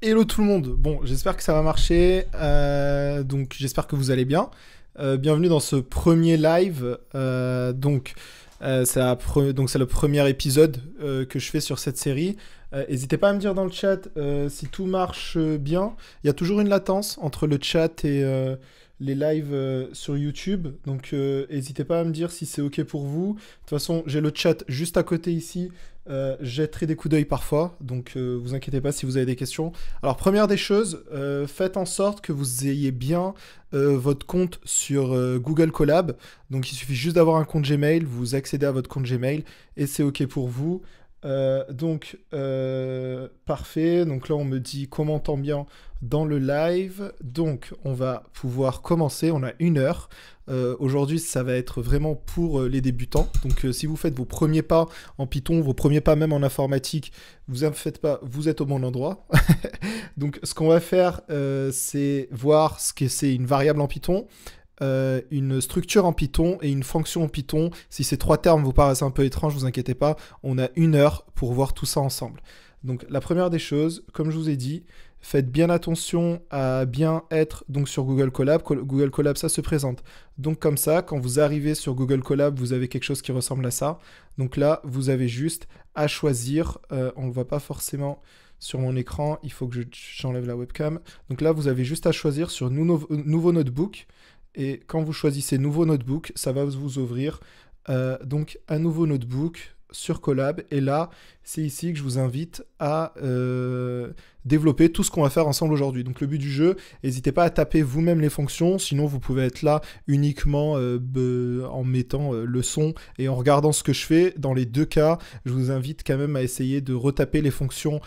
Hello tout le monde. Bon, j'espère que ça va marcher. Donc, j'espère que vous allez bien. Bienvenue dans ce premier live. C'est le premier épisode que je fais sur cette série. N'hésitez pas à me dire dans le chat si tout marche bien. Il y a toujours une latence entre le chat et les lives sur YouTube. Donc, n'hésitez pas à me dire si c'est OK pour vous. De toute façon, j'ai le chat juste à côté ici. Jetterai des coups d'œil parfois, donc vous inquiétez pas si vous avez des questions. Alors première des choses, faites en sorte que vous ayez bien votre compte sur Google Colab. Donc il suffit juste d'avoir un compte Gmail, vous accédez à votre compte Gmail et c'est OK pour vous. Parfait. Donc là on me dit comment t'en bien dans le live. Donc on va pouvoir commencer, on a 1 heure. Aujourd'hui, ça va être vraiment pour les débutants. Donc, si vous faites vos premiers pas en Python, vos premiers pas même en informatique, vous en faites pas, vous êtes au bon endroit. Donc, ce qu'on va faire, c'est voir ce que c'est une variable en Python, une structure en Python et une fonction en Python. Si ces 3 termes vous paraissent un peu étranges, vous inquiétez pas, on a 1 heure pour voir tout ça ensemble. Donc, la première des choses, comme je vous ai dit, faites bien attention à bien être donc sur Google Colab. Google Colab, ça se présente. Donc comme ça, quand vous arrivez sur Google Colab, vous avez quelque chose qui ressemble à ça. Donc là, vous avez juste à choisir. On ne le voit pas forcément sur mon écran. Il faut que j'enlève la webcam. Donc là, vous avez juste à choisir sur Nouveau Notebook. Et quand vous choisissez Nouveau Notebook, ça va vous ouvrir donc un nouveau notebook sur Colab. Et là, c'est ici que je vous invite à développer tout ce qu'on va faire ensemble aujourd'hui. Donc le but du jeu, n'hésitez pas à taper vous-même les fonctions, sinon vous pouvez être là uniquement en mettant le son et en regardant ce que je fais. Dans les 2 cas, je vous invite quand même à essayer de retaper les fonctions.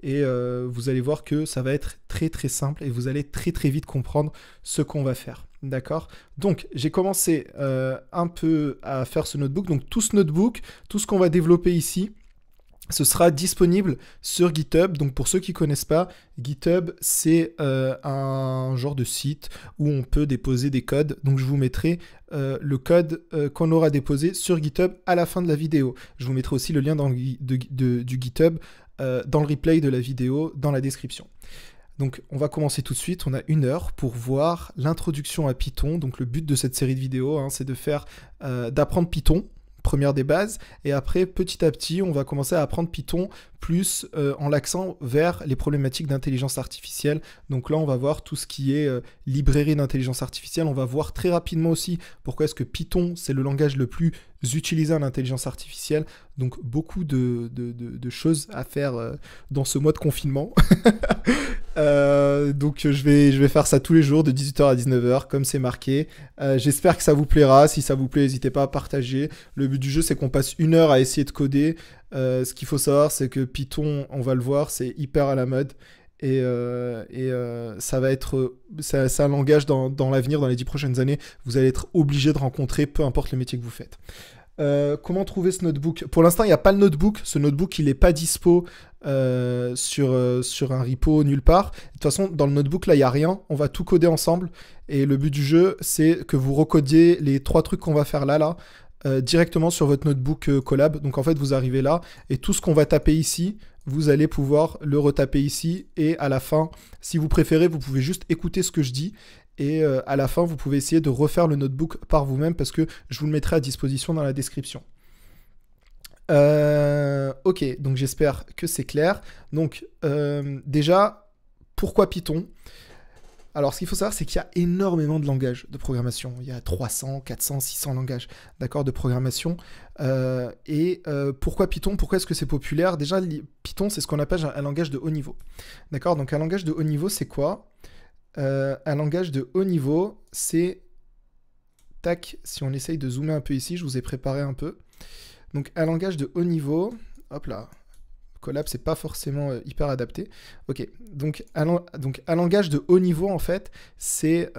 Et vous allez voir que ça va être très très simple et vous allez très très vite comprendre ce qu'on va faire. D'accord. Donc, j'ai commencé un peu à faire ce notebook. Donc, tout ce notebook, tout ce qu'on va développer ici, ce sera disponible sur GitHub. Donc, pour ceux qui ne connaissent pas, GitHub, c'est un genre de site où on peut déposer des codes. Donc, je vous mettrai le code qu'on aura déposé sur GitHub à la fin de la vidéo. Je vous mettrai aussi le lien du GitHub dans le replay de la vidéo, dans la description. Donc, on va commencer tout de suite. On a 1 heure pour voir l'introduction à Python. Donc, le but de cette série de vidéos, c'est d'apprendre Python, première des bases. Et après, petit à petit, on va commencer à apprendre Python plus en l'accent vers les problématiques d'intelligence artificielle. Donc là, on va voir tout ce qui est librairie d'intelligence artificielle. On va voir très rapidement aussi pourquoi est-ce que Python, c'est le langage le plus utilisé en intelligence artificielle. Donc, beaucoup de choses à faire dans ce mois de confinement. Donc je vais faire ça tous les jours de 18h à 19h comme c'est marqué. J'espère que ça vous plaira. Si ça vous plaît, n'hésitez pas à partager. Le but du jeu, c'est qu'on passe 1 heure à essayer de coder. Ce qu'il faut savoir, c'est que Python, on va le voir, c'est hyper à la mode. Et ça va être... C'est un langage dans l'avenir, dans les 10 prochaines années, vous allez être obligé de rencontrer, peu importe le métier que vous faites. Comment trouver ce notebook? Pour l'instant, il n'y a pas le notebook. Ce notebook, il n'est pas dispo sur un repo nulle part. De toute façon, dans le notebook, là, il n'y a rien. On va tout coder ensemble. Et le but du jeu, c'est que vous recodiez les 3 trucs qu'on va faire là, directement sur votre notebook Colab. Donc, en fait, vous arrivez là. Et tout ce qu'on va taper ici, vous allez pouvoir le retaper ici. Et à la fin, si vous préférez, vous pouvez juste écouter ce que je dis. Et à la fin, vous pouvez essayer de refaire le notebook par vous-même parce que je vous le mettrai à disposition dans la description. Ok, donc j'espère que c'est clair. Donc déjà, pourquoi Python? Alors, ce qu'il faut savoir, c'est qu'il y a énormément de langages de programmation. Il y a 300, 400, 600 langages, d'accord, de programmation. Pourquoi Python? Pourquoi est-ce que c'est populaire? Déjà, Python, c'est ce qu'on appelle un langage de haut niveau. D'accord, donc un langage de haut niveau, c'est quoi? Un langage de haut niveau, c'est... Tac, si on essaye de zoomer un peu ici, je vous ai préparé un peu. Donc, un langage de haut niveau... Hop là, Colab, c'est pas forcément hyper adapté. Ok, donc un langage de haut niveau, en fait, c'est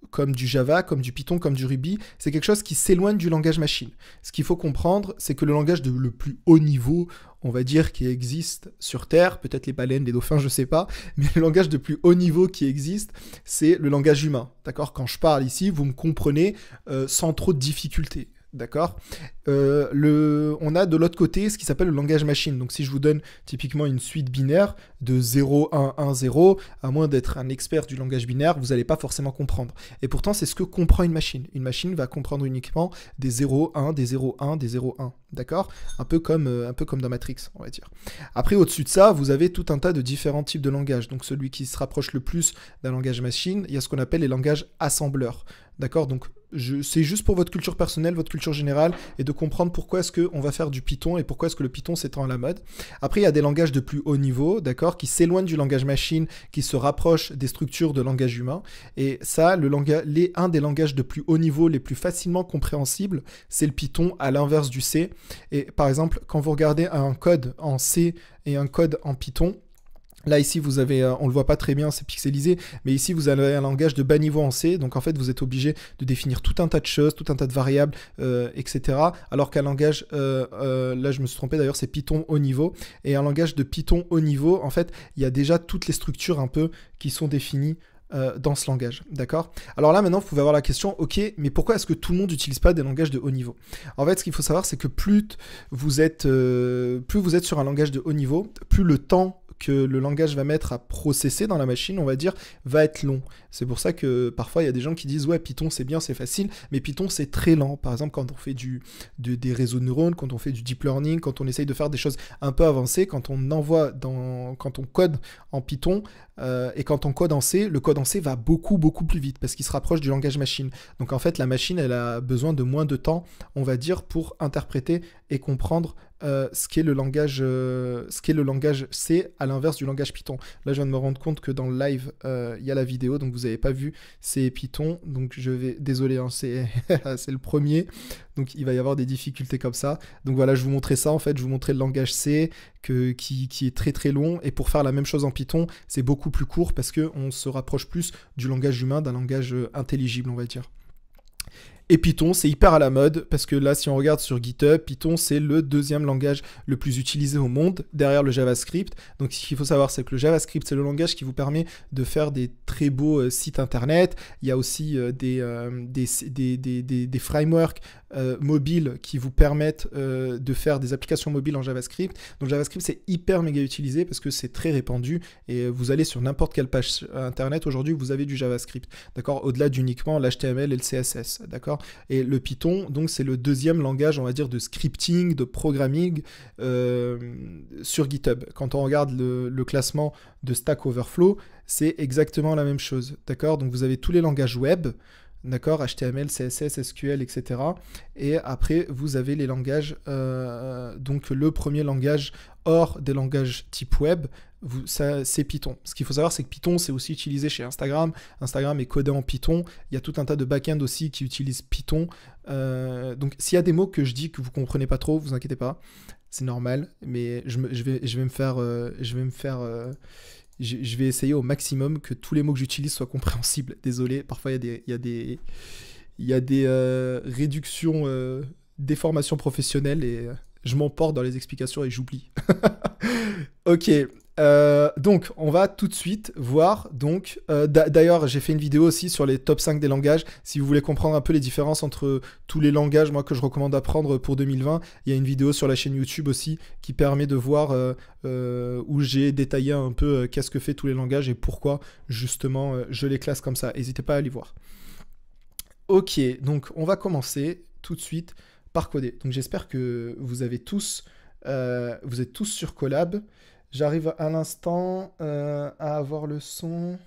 comme du Java, comme du Python, comme du Ruby. C'est quelque chose qui s'éloigne du langage machine. Ce qu'il faut comprendre, c'est que le langage le plus haut niveau, on va dire, qui existe sur Terre, peut-être les baleines, les dauphins, je sais pas, mais le langage de plus haut niveau qui existe, c'est le langage humain. D'accord? Quand je parle ici, vous me comprenez sans trop de difficultés. D'accord. On a de l'autre côté ce qui s'appelle le langage machine. Donc si je vous donne typiquement une suite binaire de 0, 1, 1, 0, à moins d'être un expert du langage binaire, vous n'allez pas forcément comprendre. Et pourtant, c'est ce que comprend une machine. Une machine va comprendre uniquement des 0, 1, des 0, 1, des 0, 1. D'accord. Un peu comme dans Matrix, on va dire. Après, au-dessus de ça, vous avez tout un tas de différents types de langages. Donc celui qui se rapproche le plus d'un langage machine, il y a ce qu'on appelle les langages assembleurs. D'accord. Donc c'est juste pour votre culture personnelle, votre culture générale, et de comprendre pourquoi est-ce qu'on va faire du Python et pourquoi est-ce que le Python s'étend à la mode. Après, il y a des langages de plus haut niveau, d'accord, qui s'éloignent du langage machine, qui se rapprochent des structures de langage humain. Et ça, un des langages de plus haut niveau, les plus facilement compréhensibles, c'est le Python, à l'inverse du C. Et par exemple, quand vous regardez un code en C et un code en Python, là, ici, vous avez, on le voit pas très bien, c'est pixelisé, mais ici, vous avez un langage de bas niveau en C, donc en fait, vous êtes obligé de définir tout un tas de choses, tout un tas de variables, etc. Alors qu'un langage, là, je me suis trompé d'ailleurs, c'est Python haut niveau, et un langage de Python haut niveau, en fait, il y a déjà toutes les structures un peu qui sont définies dans ce langage, d'accord? Alors là, maintenant, vous pouvez avoir la question, ok, mais pourquoi est-ce que tout le monde n'utilise pas des langages de haut niveau? En fait, ce qu'il faut savoir, c'est que plus vous êtes sur un langage de haut niveau, plus le temps que le langage va mettre à processer dans la machine, on va dire, va être long. C'est pour ça que parfois il y a des gens qui disent ouais, Python c'est bien, c'est facile, mais Python c'est très lent. Par exemple, quand on fait des réseaux de neurones, quand on fait du deep learning, quand on essaye de faire des choses un peu avancées, quand on code en Python et quand on code en C, le code en C va beaucoup plus vite parce qu'il se rapproche du langage machine. Donc en fait, la machine elle a besoin de moins de temps, on va dire, pour interpréter et comprendre ce qu'est le langage C à l'inverse du langage Python. Là, je viens de me rendre compte que dans le live, il y a la vidéo, donc vous n'avez pas vu, c'est Python. Donc désolé, hein, c'est le premier. Donc il va y avoir des difficultés comme ça. Donc voilà, je vous montrais ça en fait, je vous montrais le langage C qui est très très long. Et pour faire la même chose en Python, c'est beaucoup plus court parce qu'on se rapproche plus du langage humain, d'un langage intelligible, on va dire. Et Python, c'est hyper à la mode, parce que là, si on regarde sur GitHub, Python, c'est le deuxième langage le plus utilisé au monde, derrière le JavaScript. Donc, ce qu'il faut savoir, c'est que le JavaScript, c'est le langage qui vous permet de faire des très beaux sites Internet. Il y a aussi des frameworks mobiles qui vous permettent de faire des applications mobiles en JavaScript. Donc, JavaScript, c'est hyper méga utilisé, parce que c'est très répandu, et vous allez sur n'importe quelle page Internet, aujourd'hui, vous avez du JavaScript, d'accord, au-delà d'uniquement l'HTML et le CSS, d'accord. Et le Python, donc c'est le deuxième langage, on va dire, de scripting, de programming sur GitHub. Quand on regarde le classement de Stack Overflow, c'est exactement la même chose, d'accord. Donc vous avez tous les langages web, d'accord, HTML, CSS, SQL, etc. Et après, vous avez les langages, donc le premier langage hors des langages type web, c'est Python. Ce qu'il faut savoir, c'est que Python, c'est aussi utilisé chez Instagram. Instagram est codé en Python. Il y a tout un tas de back-end aussi qui utilisent Python. Donc, s'il y a des mots que je dis que vous ne comprenez pas trop, vous inquiétez pas. C'est normal, mais je vais essayer au maximum que tous les mots que j'utilise soient compréhensibles. Désolé, parfois il y a des réductions, déformations professionnelles et je m'emporte dans les explications et j'oublie. Ok, donc on va tout de suite voir. Donc, d'ailleurs, j'ai fait une vidéo aussi sur les top 5 des langages. Si vous voulez comprendre un peu les différences entre tous les langages, moi que je recommande d'apprendre pour 2020, il y a une vidéo sur la chaîne YouTube aussi qui permet de voir où j'ai détaillé un peu qu'est-ce que fait tous les langages et pourquoi justement je les classe comme ça. N'hésitez pas à aller voir. Ok, donc on va commencer tout de suite par coder. Donc j'espère que vous êtes tous sur Colab. J'arrive à l'instant à avoir le son.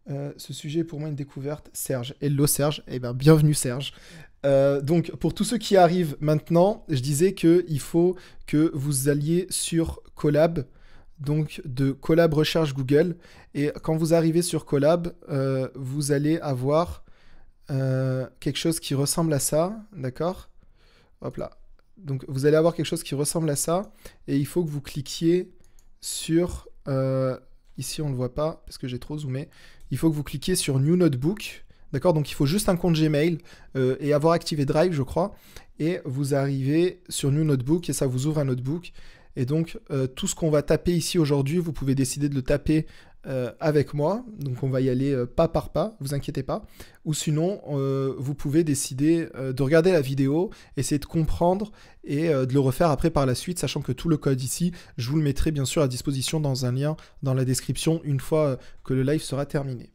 Ce sujet est pour moi une découverte. Serge. Hello Serge. Eh bien, bienvenue Serge. Donc, pour tous ceux qui arrivent maintenant, je disais qu'il faut que vous alliez sur Colab. Donc, de Colab Recherche Google. Et quand vous arrivez sur Colab, vous allez avoir quelque chose qui ressemble à ça. D'accord ? Hop là. Donc, vous allez avoir quelque chose qui ressemble à ça. Et il faut que vous cliquiez sur... ici, on ne le voit pas parce que j'ai trop zoomé. Il faut que vous cliquiez sur New Notebook. D'accord? Donc, il faut juste un compte Gmail et avoir activé Drive, je crois. Et vous arrivez sur New Notebook et ça vous ouvre un notebook. Et donc, tout ce qu'on va taper ici aujourd'hui, vous pouvez décider de le taper avec moi. Donc on va y aller pas par pas, vous inquiétez pas. Ou sinon, vous pouvez décider de regarder la vidéo, essayer de comprendre et de le refaire après par la suite, sachant que tout le code ici, je vous le mettrai bien sûr à disposition dans un lien dans la description une fois que le live sera terminé.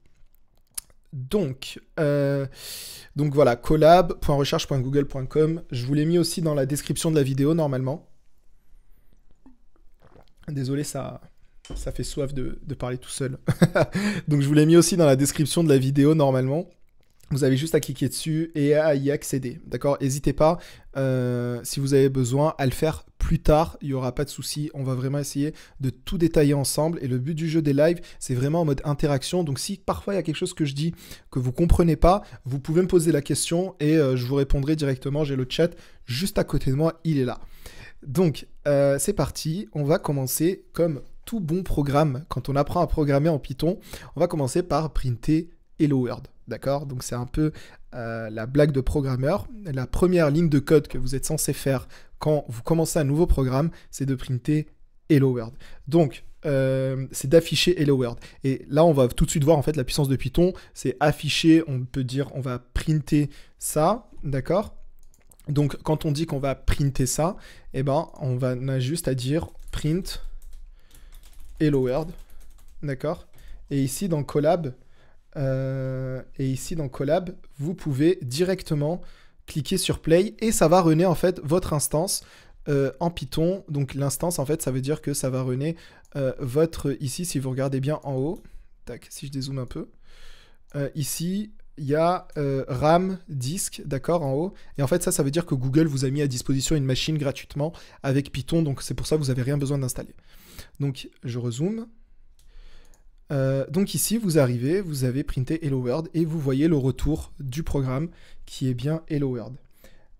Donc voilà, collab.recherche.google.com. Je vous l'ai mis aussi dans la description de la vidéo normalement. Désolé, ça fait soif de parler tout seul. Donc je vous l'ai mis aussi dans la description de la vidéo normalement. Vous avez juste à cliquer dessus et à y accéder. D'accord? N'hésitez pas, si vous avez besoin, à le faire plus tard. Il n'y aura pas de souci. On va vraiment essayer de tout détailler ensemble. Et le but du jeu des lives, c'est vraiment en mode interaction. Donc si parfois il y a quelque chose que je dis que vous ne comprenez pas, vous pouvez me poser la question et je vous répondrai directement. J'ai le chat juste à côté de moi. Il est là. Donc c'est parti. On va commencer comme tout bon programme. Quand on apprend à programmer en Python, on va commencer par printer Hello World. D'accord? Donc c'est un peu la blague de programmeur. La première ligne de code que vous êtes censé faire quand vous commencez un nouveau programme, c'est de printer Hello World. Donc c'est d'afficher Hello World. Et là, on va tout de suite voir en fait la puissance de Python. C'est afficher, on peut dire, on va printer ça, d'accord? Donc quand on dit qu'on va printer ça, eh ben, on a juste à dire print Hello World, d'accord? Et ici dans Collab, vous pouvez directement cliquer sur Play et ça va runner en fait votre instance en Python. Donc l'instance en fait ça veut dire que ça va runner votre, ici si vous regardez bien en haut, tac, si je dézoome un peu, ici il y a RAM, disque, d'accord, en haut. Et en fait ça veut dire que Google vous a mis à disposition une machine gratuitement avec Python, donc c'est pour ça que vous n'avez rien besoin d'installer. Donc je rezoome. Donc ici, vous arrivez, vous avez printé Hello World et vous voyez le retour du programme qui est bien Hello World.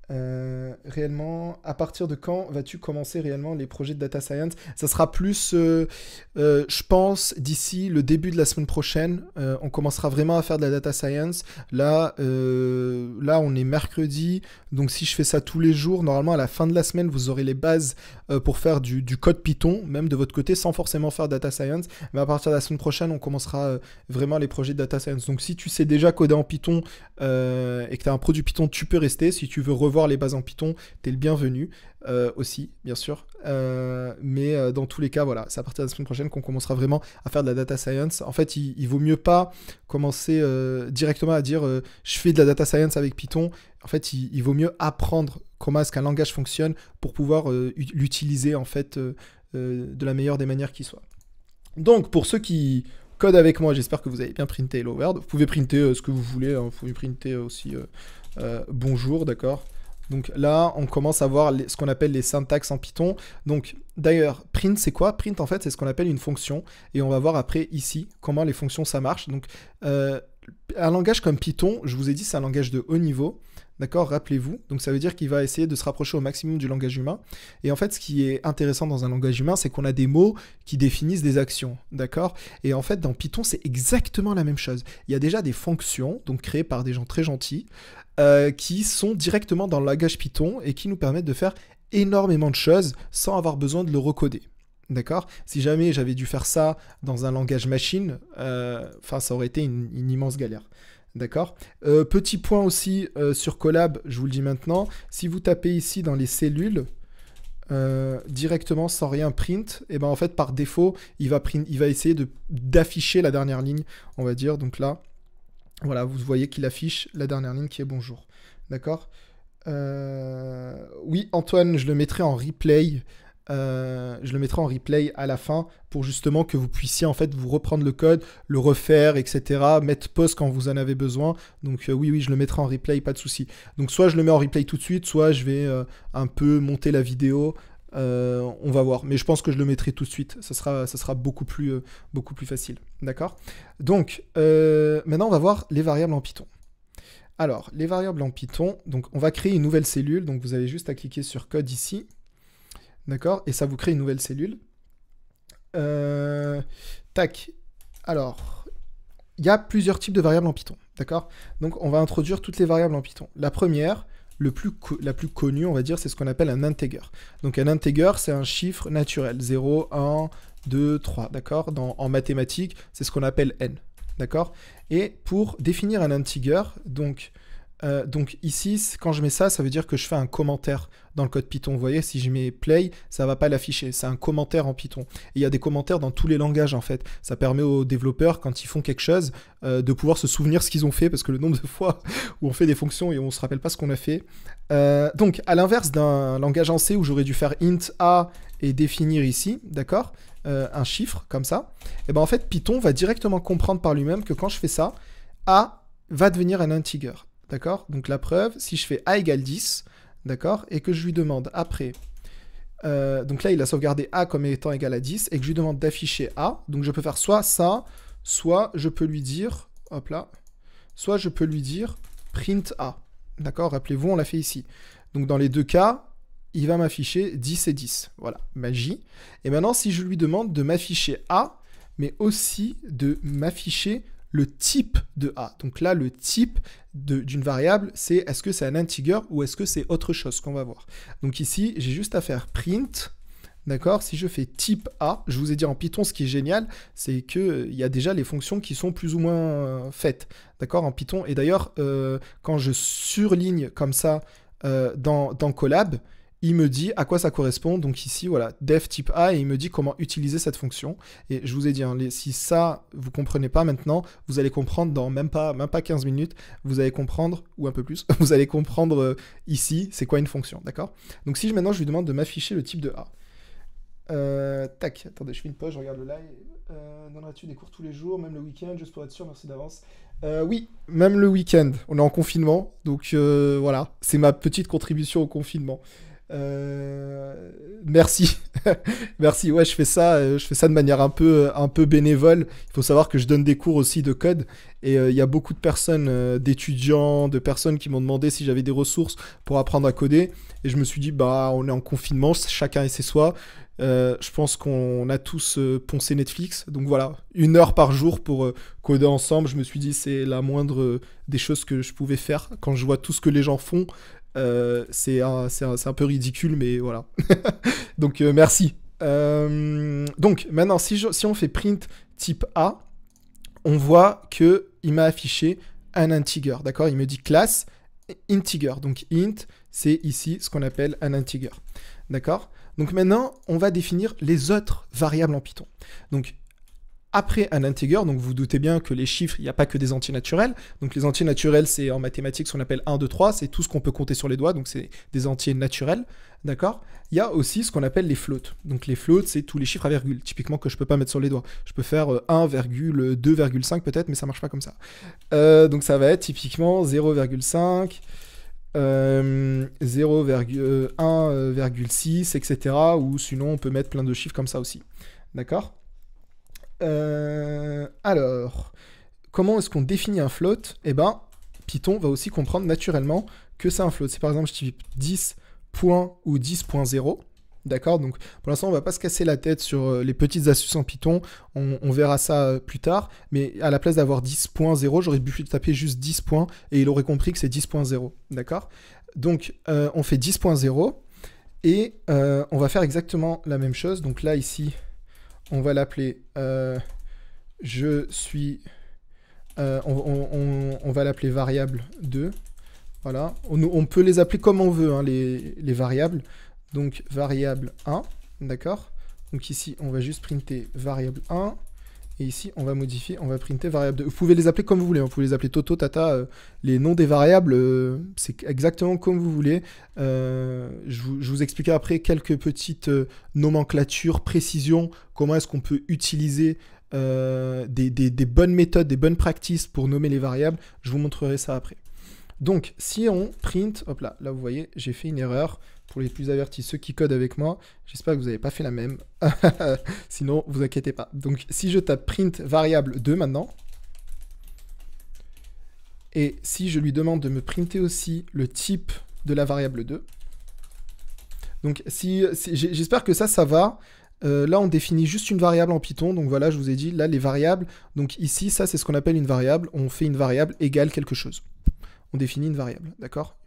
Réellement, à partir de quand vas-tu commencer réellement les projets de data science? Ça sera plus, je pense, d'ici le début de la semaine prochaine. On commencera vraiment à faire de la data science. Là, on est mercredi. Donc, si je fais ça tous les jours, normalement, à la fin de la semaine, vous aurez les bases pour faire du code Python, même de votre côté, sans forcément faire data science. Mais à partir de la semaine prochaine, on commencera vraiment les projets de data science. Donc, si tu sais déjà coder en Python et que tu as un produit Python, tu peux rester. Si tu veux revoir les bases en Python, tu es le bienvenu aussi, bien sûr. Mais dans tous les cas, voilà, c'est à partir de la semaine prochaine qu'on commencera vraiment à faire de la data science. En fait, il vaut mieux pas commencer directement à dire je fais de la data science avec Python. En fait, il vaut mieux apprendre comment est-ce qu'un langage fonctionne pour pouvoir l'utiliser en fait de la meilleure des manières qui soit. Donc, pour ceux qui codent avec moi, j'espère que vous avez bien printé Hello World. Vous pouvez printer ce que vous voulez. Vous pouvez printer aussi bonjour, d'accord. Donc là, on commence à voir ce qu'on appelle les syntaxes en Python. Donc d'ailleurs, print, c'est quoi? Print, en fait, c'est ce qu'on appelle une fonction. Et on va voir après, ici, comment les fonctions, ça marche. Donc, un langage comme Python, je vous ai dit, c'est un langage de haut niveau. D'accord, rappelez-vous. Donc ça veut dire qu'il va essayer de se rapprocher au maximum du langage humain. Et en fait, ce qui est intéressant dans un langage humain, c'est qu'on a des mots qui définissent des actions. D'accord? Et en fait, dans Python, c'est exactement la même chose. Il y a déjà des fonctions, donc créées par des gens très gentils, qui sont directement dans le langage Python et qui nous permettent de faire énormément de choses sans avoir besoin de le recoder. D'accord? Si jamais j'avais dû faire ça dans un langage machine, ça aurait été une immense galère. D'accord? Petit point aussi sur Collab, je vous le dis maintenant, si vous tapez ici dans les cellules, directement sans rien print, et ben en fait par défaut, il va essayer d'afficher la dernière ligne, on va dire. Donc là, voilà, vous voyez qu'il affiche la dernière ligne qui est bonjour. D'accord? Oui, Antoine, je le mettrai en replay. À la fin pour justement que vous puissiez en fait vous reprendre le code, le refaire, etc. Mettre pause quand vous en avez besoin. Donc oui, je le mettrai en replay, pas de souci. Donc soit je le mets en replay tout de suite, soit je vais un peu monter la vidéo. On va voir, mais je pense que je le mettrai tout de suite. Ça sera beaucoup plus facile. D'accord? Donc maintenant on va voir les variables en Python. Alors les variables en Python, donc on va créer une nouvelle cellule. Donc vous avez juste à cliquer sur code ici. D'accord? Et ça vous crée une nouvelle cellule. Tac. Alors, il y a plusieurs types de variables en Python. D'accord? Donc, on va introduire toutes les variables en Python. La première, la plus connue, on va dire, c'est ce qu'on appelle un integer. Donc, un integer, c'est un chiffre naturel. 0, 1, 2, 3, d'accord? En mathématiques, c'est ce qu'on appelle n, d'accord? Et pour définir un integer, donc ici, quand je mets ça, ça veut dire que je fais un commentaire dans le code Python. Vous voyez, si je mets play, ça ne va pas l'afficher. C'est un commentaire en Python. Et il y a des commentaires dans tous les langages, en fait. Ça permet aux développeurs, quand ils font quelque chose, de pouvoir se souvenir ce qu'ils ont fait, parce que le nombre de fois où on fait des fonctions et on ne se rappelle pas ce qu'on a fait. Donc, à l'inverse d'un langage en C où j'aurais dû faire int a et définir ici, d'accord, un chiffre, comme ça, et ben en fait, Python va directement comprendre par lui-même que quand je fais ça, a va devenir un integer. D'accord? Donc la preuve, si je fais a égale 10, d'accord, et que je lui demande après, donc là il a sauvegardé a comme étant égal à 10, et que je lui demande d'afficher a, donc je peux faire soit ça, soit je peux lui dire, hop là, soit je peux lui dire print a. D'accord? Rappelez-vous, on l'a fait ici. Donc dans les deux cas, il va m'afficher 10 et 10. Voilà, magie. Et maintenant, si je lui demande de m'afficher a, mais aussi de m'afficher le type de A. Donc là, le type d'une variable, c'est est-ce que c'est un integer ou est-ce que c'est autre chose qu'on va voir. Donc ici, j'ai juste à faire print, d'accord? Si je fais type A, je vous ai dit en Python, ce qui est génial, c'est qu'il y a déjà les fonctions qui sont plus ou moins faites, d'accord, en Python. Et d'ailleurs, quand je surligne comme ça dans Colab, il me dit à quoi ça correspond. Donc ici, voilà, def type A, et il me dit comment utiliser cette fonction. Et je vous ai dit, hein, si ça, vous ne comprenez pas maintenant, vous allez comprendre dans même pas 15 minutes, vous allez comprendre, ou un peu plus, vous allez comprendre ici, c'est quoi une fonction, d'accord? Donc si maintenant, je lui demande de m'afficher le type de A. Tac, attendez, je fais une pause, je regarde le live. Donneras-tu des cours tous les jours, même le week-end, juste pour être sûr, merci d'avance. Oui, même le week-end, on est en confinement, donc voilà, c'est ma petite contribution au confinement. Merci. Merci, ouais, je fais ça de manière un peu bénévole. Il faut savoir que je donne des cours aussi de code, et il y a beaucoup de personnes, d'étudiants, de personnes qui m'ont demandé si j'avais des ressources pour apprendre à coder, et je me suis dit, bah, on est en confinement, chacun est chez soi. Je pense qu'on a tous poncé Netflix, donc voilà, 1 heure par jour pour coder ensemble. Je me suis dit, c'est la moindre des choses que je pouvais faire quand je vois tout ce que les gens font. C'est un peu ridicule, mais voilà. Donc merci. Donc maintenant, si on fait print type A, on voit qu'il m'a affiché un integer, d'accord? Il me dit classe integer. Donc int, c'est ici ce qu'on appelle un integer, d'accord? Donc maintenant, on va définir les autres variables en Python. Donc après un integer, donc vous doutez bien que les chiffres, il n'y a pas que des entiers naturels. Donc les entiers naturels, c'est en mathématiques ce qu'on appelle 1, 2, 3, c'est tout ce qu'on peut compter sur les doigts, donc c'est des entiers naturels, d'accord? Il y a aussi ce qu'on appelle les floats. Donc les floats, c'est tous les chiffres à virgule, typiquement que je ne peux pas mettre sur les doigts. Je peux faire 1,2,5 peut-être, mais ça ne marche pas comme ça. Donc ça va être typiquement 0,5, 0,1,6, etc. Ou sinon, on peut mettre plein de chiffres comme ça aussi, d'accord? Alors, comment est-ce qu'on définit un float? Eh ben, Python va aussi comprendre naturellement que c'est un float. Si par exemple je type 10 point ou 10.0, d'accord? Donc pour l'instant, on va pas se casser la tête sur les petites astuces en Python. On verra ça plus tard. Mais à la place d'avoir 10.0, j'aurais pu taper juste 10 points et il aurait compris que c'est 10.0, d'accord? Donc on fait 10.0 et on va faire exactement la même chose. Donc là, ici, on va l'appeler je suis... on va l'appeler variable 2. Voilà. On peut les appeler comme on veut, hein, les variables. Donc variable 1, d'accord? Donc ici, on va juste printer variable 1. Et ici, on va modifier, on va printer variable 2. Vous pouvez les appeler comme vous voulez. Vous pouvez les appeler Toto, Tata. Les noms des variables, c'est exactement comme vous voulez. Je vous expliquerai après quelques petites nomenclatures, précisions. Comment est-ce qu'on peut utiliser des bonnes méthodes, des bonnes practices pour nommer les variables. Je vous montrerai ça après. Donc, si on print, hop là, vous voyez, j'ai fait une erreur. Pour les plus avertis, ceux qui codent avec moi, j'espère que vous n'avez pas fait la même. Sinon, vous inquiétez pas. Donc, si je tape print variable 2 maintenant, et si je lui demande de me printer aussi le type de la variable 2, donc j'espère que ça va. Là, on définit juste une variable en Python. Donc voilà, je vous ai dit, là, les variables. Donc ici, ça, c'est ce qu'on appelle une variable. On fait une variable égale quelque chose. On définit une variable, d'accord?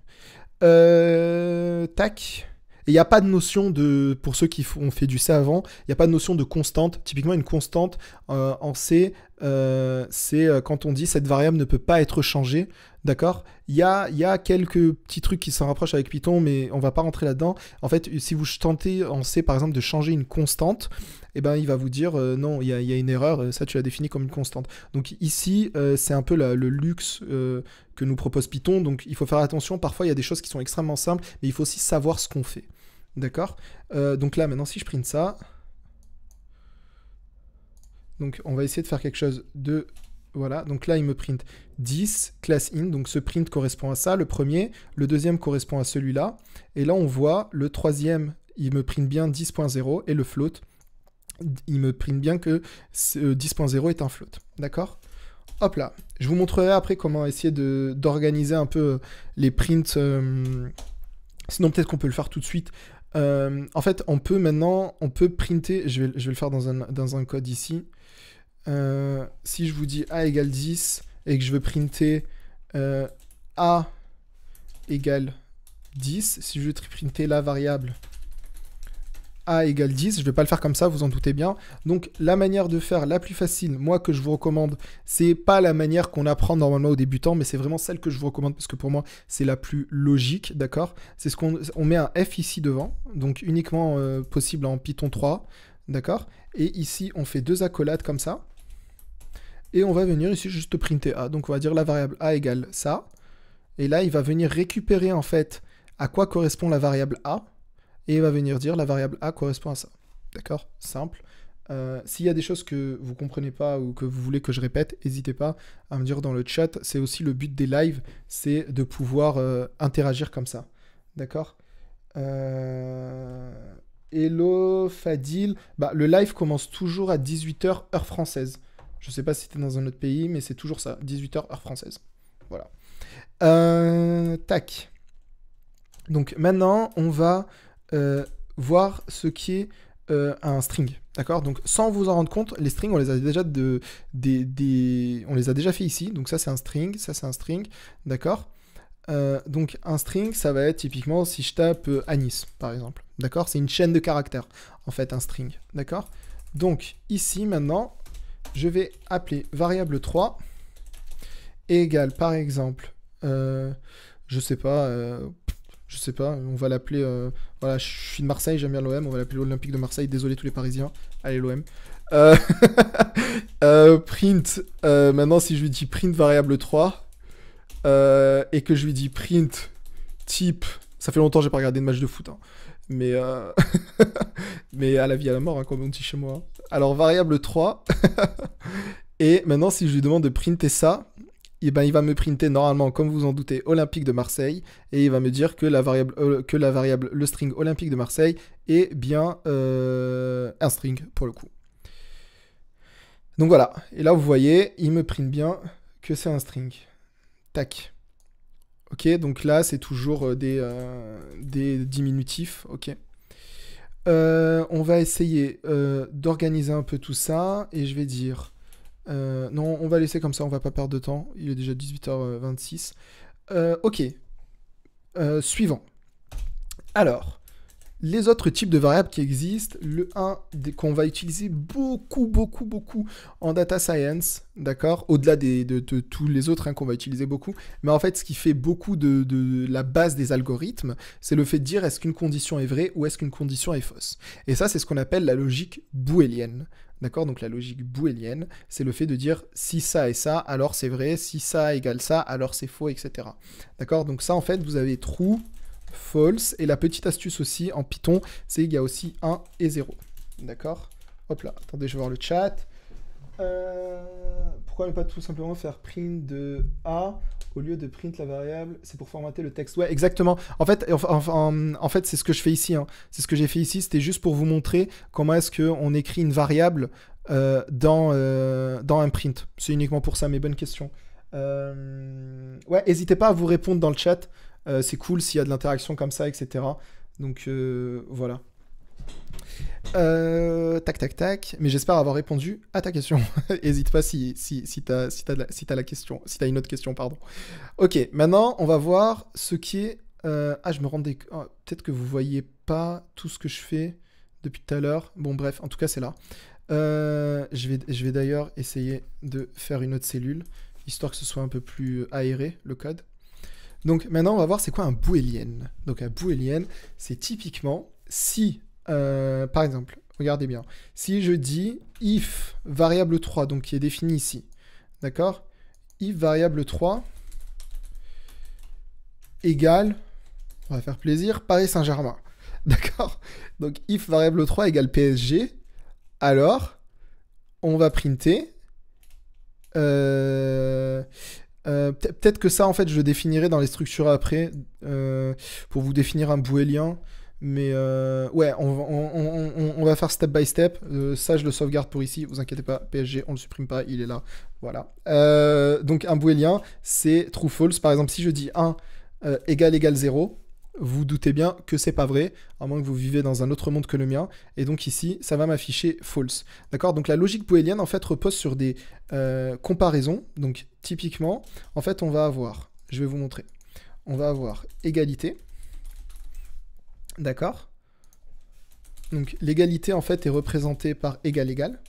Tac. Et il n'y a pas de notion de, pour ceux qui ont fait du C avant, il n'y a pas de notion de constante. Typiquement, une constante en C, c'est quand on dit cette variable ne peut pas être changée. D'accord ? Il y a quelques petits trucs qui s'en rapprochent avec Python, mais on va pas rentrer là-dedans. En fait, si vous tentez en C, par exemple, de changer une constante, eh ben, il va vous dire non, il y a une erreur, ça tu l'as défini comme une constante. Donc ici, c'est un peu le luxe que nous propose Python. Donc il faut faire attention, parfois il y a des choses qui sont extrêmement simples, mais il faut aussi savoir ce qu'on fait. D'accord ? Donc là, maintenant, si je print ça, donc on va essayer de faire quelque chose de... Voilà, donc là il me print 10, class in, donc ce print correspond à ça, le premier, le deuxième correspond à celui-là, et là on voit le troisième, il me print bien 10.0, et le float, il me print bien que 10.0 est un float, d'accord ? Hop là, je vous montrerai après comment essayer d'organiser un peu les prints, sinon peut-être qu'on peut le faire tout de suite. En fait, on peut printer, je vais le faire dans un code ici. Si je vous dis A égale 10 et que je veux printer A égale 10, si je veux printer la variable A égale 10, je ne vais pas le faire comme ça, vous en doutez bien. Donc la manière de faire la plus facile, moi que je vous recommande, c'est pas la manière qu'on apprend normalement aux débutants, mais c'est vraiment celle que je vous recommande parce que pour moi c'est la plus logique, d'accord ? C'est ce on met un F ici devant, donc uniquement possible en Python 3, d'accord ? Et ici on fait deux accolades comme ça. Et on va venir ici juste printer A. Donc on va dire la variable A égale ça. Et là, il va venir récupérer en fait à quoi correspond la variable A. Et il va venir dire la variable A correspond à ça. D'accord ? Simple. S'il y a des choses que vous ne comprenez pas ou que vous voulez que je répète, n'hésitez pas à me dire dans le chat. C'est aussi le but des lives, c'est de pouvoir interagir comme ça. D'accord ? Hello Fadil. Bah, le live commence toujours à 18h heure française. Je sais pas si c'était dans un autre pays, mais c'est toujours ça, 18h heure française. Voilà. Tac. Donc maintenant, on va voir ce qui est un string. D'accord ? Donc sans vous en rendre compte, les strings, on les a déjà on les a déjà fait ici. Donc ça, c'est un string, ça, c'est un string. D'accord ? Donc un string, ça va être typiquement si je tape Anis, par exemple. D'accord ? C'est une chaîne de caractères, en fait, un string. D'accord ? Donc ici, maintenant... je vais appeler variable 3 égale par exemple, je sais pas, on va l'appeler, voilà, je suis de Marseille, j'aime bien l'OM, on va l'appeler l'Olympique de Marseille, désolé tous les Parisiens, allez l'OM. Print, maintenant si je lui dis print variable 3, et que je lui dis print type, ça fait longtemps que j'ai pas regardé de match de foot, hein, mais, mais à la vie à la mort, hein, comme on dit chez moi. Alors variable 3, et maintenant si je lui demande de printer ça, et ben, il va me printer normalement, comme vous en doutez, Olympique de Marseille, et il va me dire que la variable, le string Olympique de Marseille est bien un string pour le coup. Donc voilà, et là vous voyez, il me print bien que c'est un string. Tac. Ok, donc là c'est toujours des diminutifs, ok. On va essayer d'organiser un peu tout ça, et je vais dire... non, on va laisser comme ça, on va pas perdre de temps. Il est déjà 18h26. Ok. Suivant. Alors, les autres types de variables qui existent, le 1 qu'on va utiliser beaucoup en data science, d'accord, au-delà de tous les autres qu'on va utiliser beaucoup, mais en fait ce qui fait beaucoup de la base des algorithmes, c'est le fait de dire est-ce qu'une condition est vraie ou est-ce qu'une condition est fausse. Et ça c'est ce qu'on appelle la logique booléenne. D'accord, donc la logique booléenne, c'est le fait de dire si ça et ça, alors c'est vrai, si ça égale ça, alors c'est faux, etc. D'accord, donc ça en fait vous avez true, false, et la petite astuce aussi en Python, c'est qu'il y a aussi 1 et 0. D'accord? Hop là, attendez, je vais voir le chat. Pourquoi ne pas tout simplement faire print de A au lieu de print la variable? C'est pour formater le texte. Ouais, exactement. En fait, c'est ce que je fais ici. Hein. C'est ce que j'ai fait ici. C'était juste pour vous montrer comment est-ce qu'on écrit une variable dans un print. C'est uniquement pour ça, mais bonne question. Ouais, n'hésitez pas à vous répondre dans le chat. C'est cool s'il y a de l'interaction comme ça, etc. Donc, voilà. Tac. Mais j'espère avoir répondu à ta question. N'hésite pas si t'as la question, si t'as une autre question, pardon. Ok, maintenant, on va voir ce qui est Ah, je me rendais... ah, peut-être que vous voyez pas tout ce que je fais depuis tout à l'heure. Bon, bref, en tout cas, c'est là. Je vais d'ailleurs essayer de faire une autre cellule, histoire que ce soit un peu plus aéré, le code. Donc maintenant, on va voir c'est quoi un booléen. Donc un booléen, c'est typiquement si, par exemple, regardez bien, si je dis if variable 3, donc qui est défini ici, d'accord? If variable 3 égale, on va faire plaisir, Paris Saint-Germain. D'accord? Donc if variable 3 égale PSG, alors on va printer. Peut-être que ça, en fait, je le définirai dans les structures après pour vous définir un booléen. Mais ouais, on va faire step by step. Ça, je le sauvegarde pour ici. Vous inquiétez pas, PSG, on le supprime pas, il est là. Voilà. Donc, un booléen, c'est true false. Par exemple, si je dis 1 égale 0, vous doutez bien que c'est pas vrai, à moins que vous vivez dans un autre monde que le mien. Et donc ici, ça va m'afficher false. D'accord? Donc la logique booléenne, en fait, repose sur des comparaisons. Donc typiquement, en fait, on va avoir, je vais vous montrer, on va avoir égalité. D'accord? Donc l'égalité, en fait, est représentée par égal.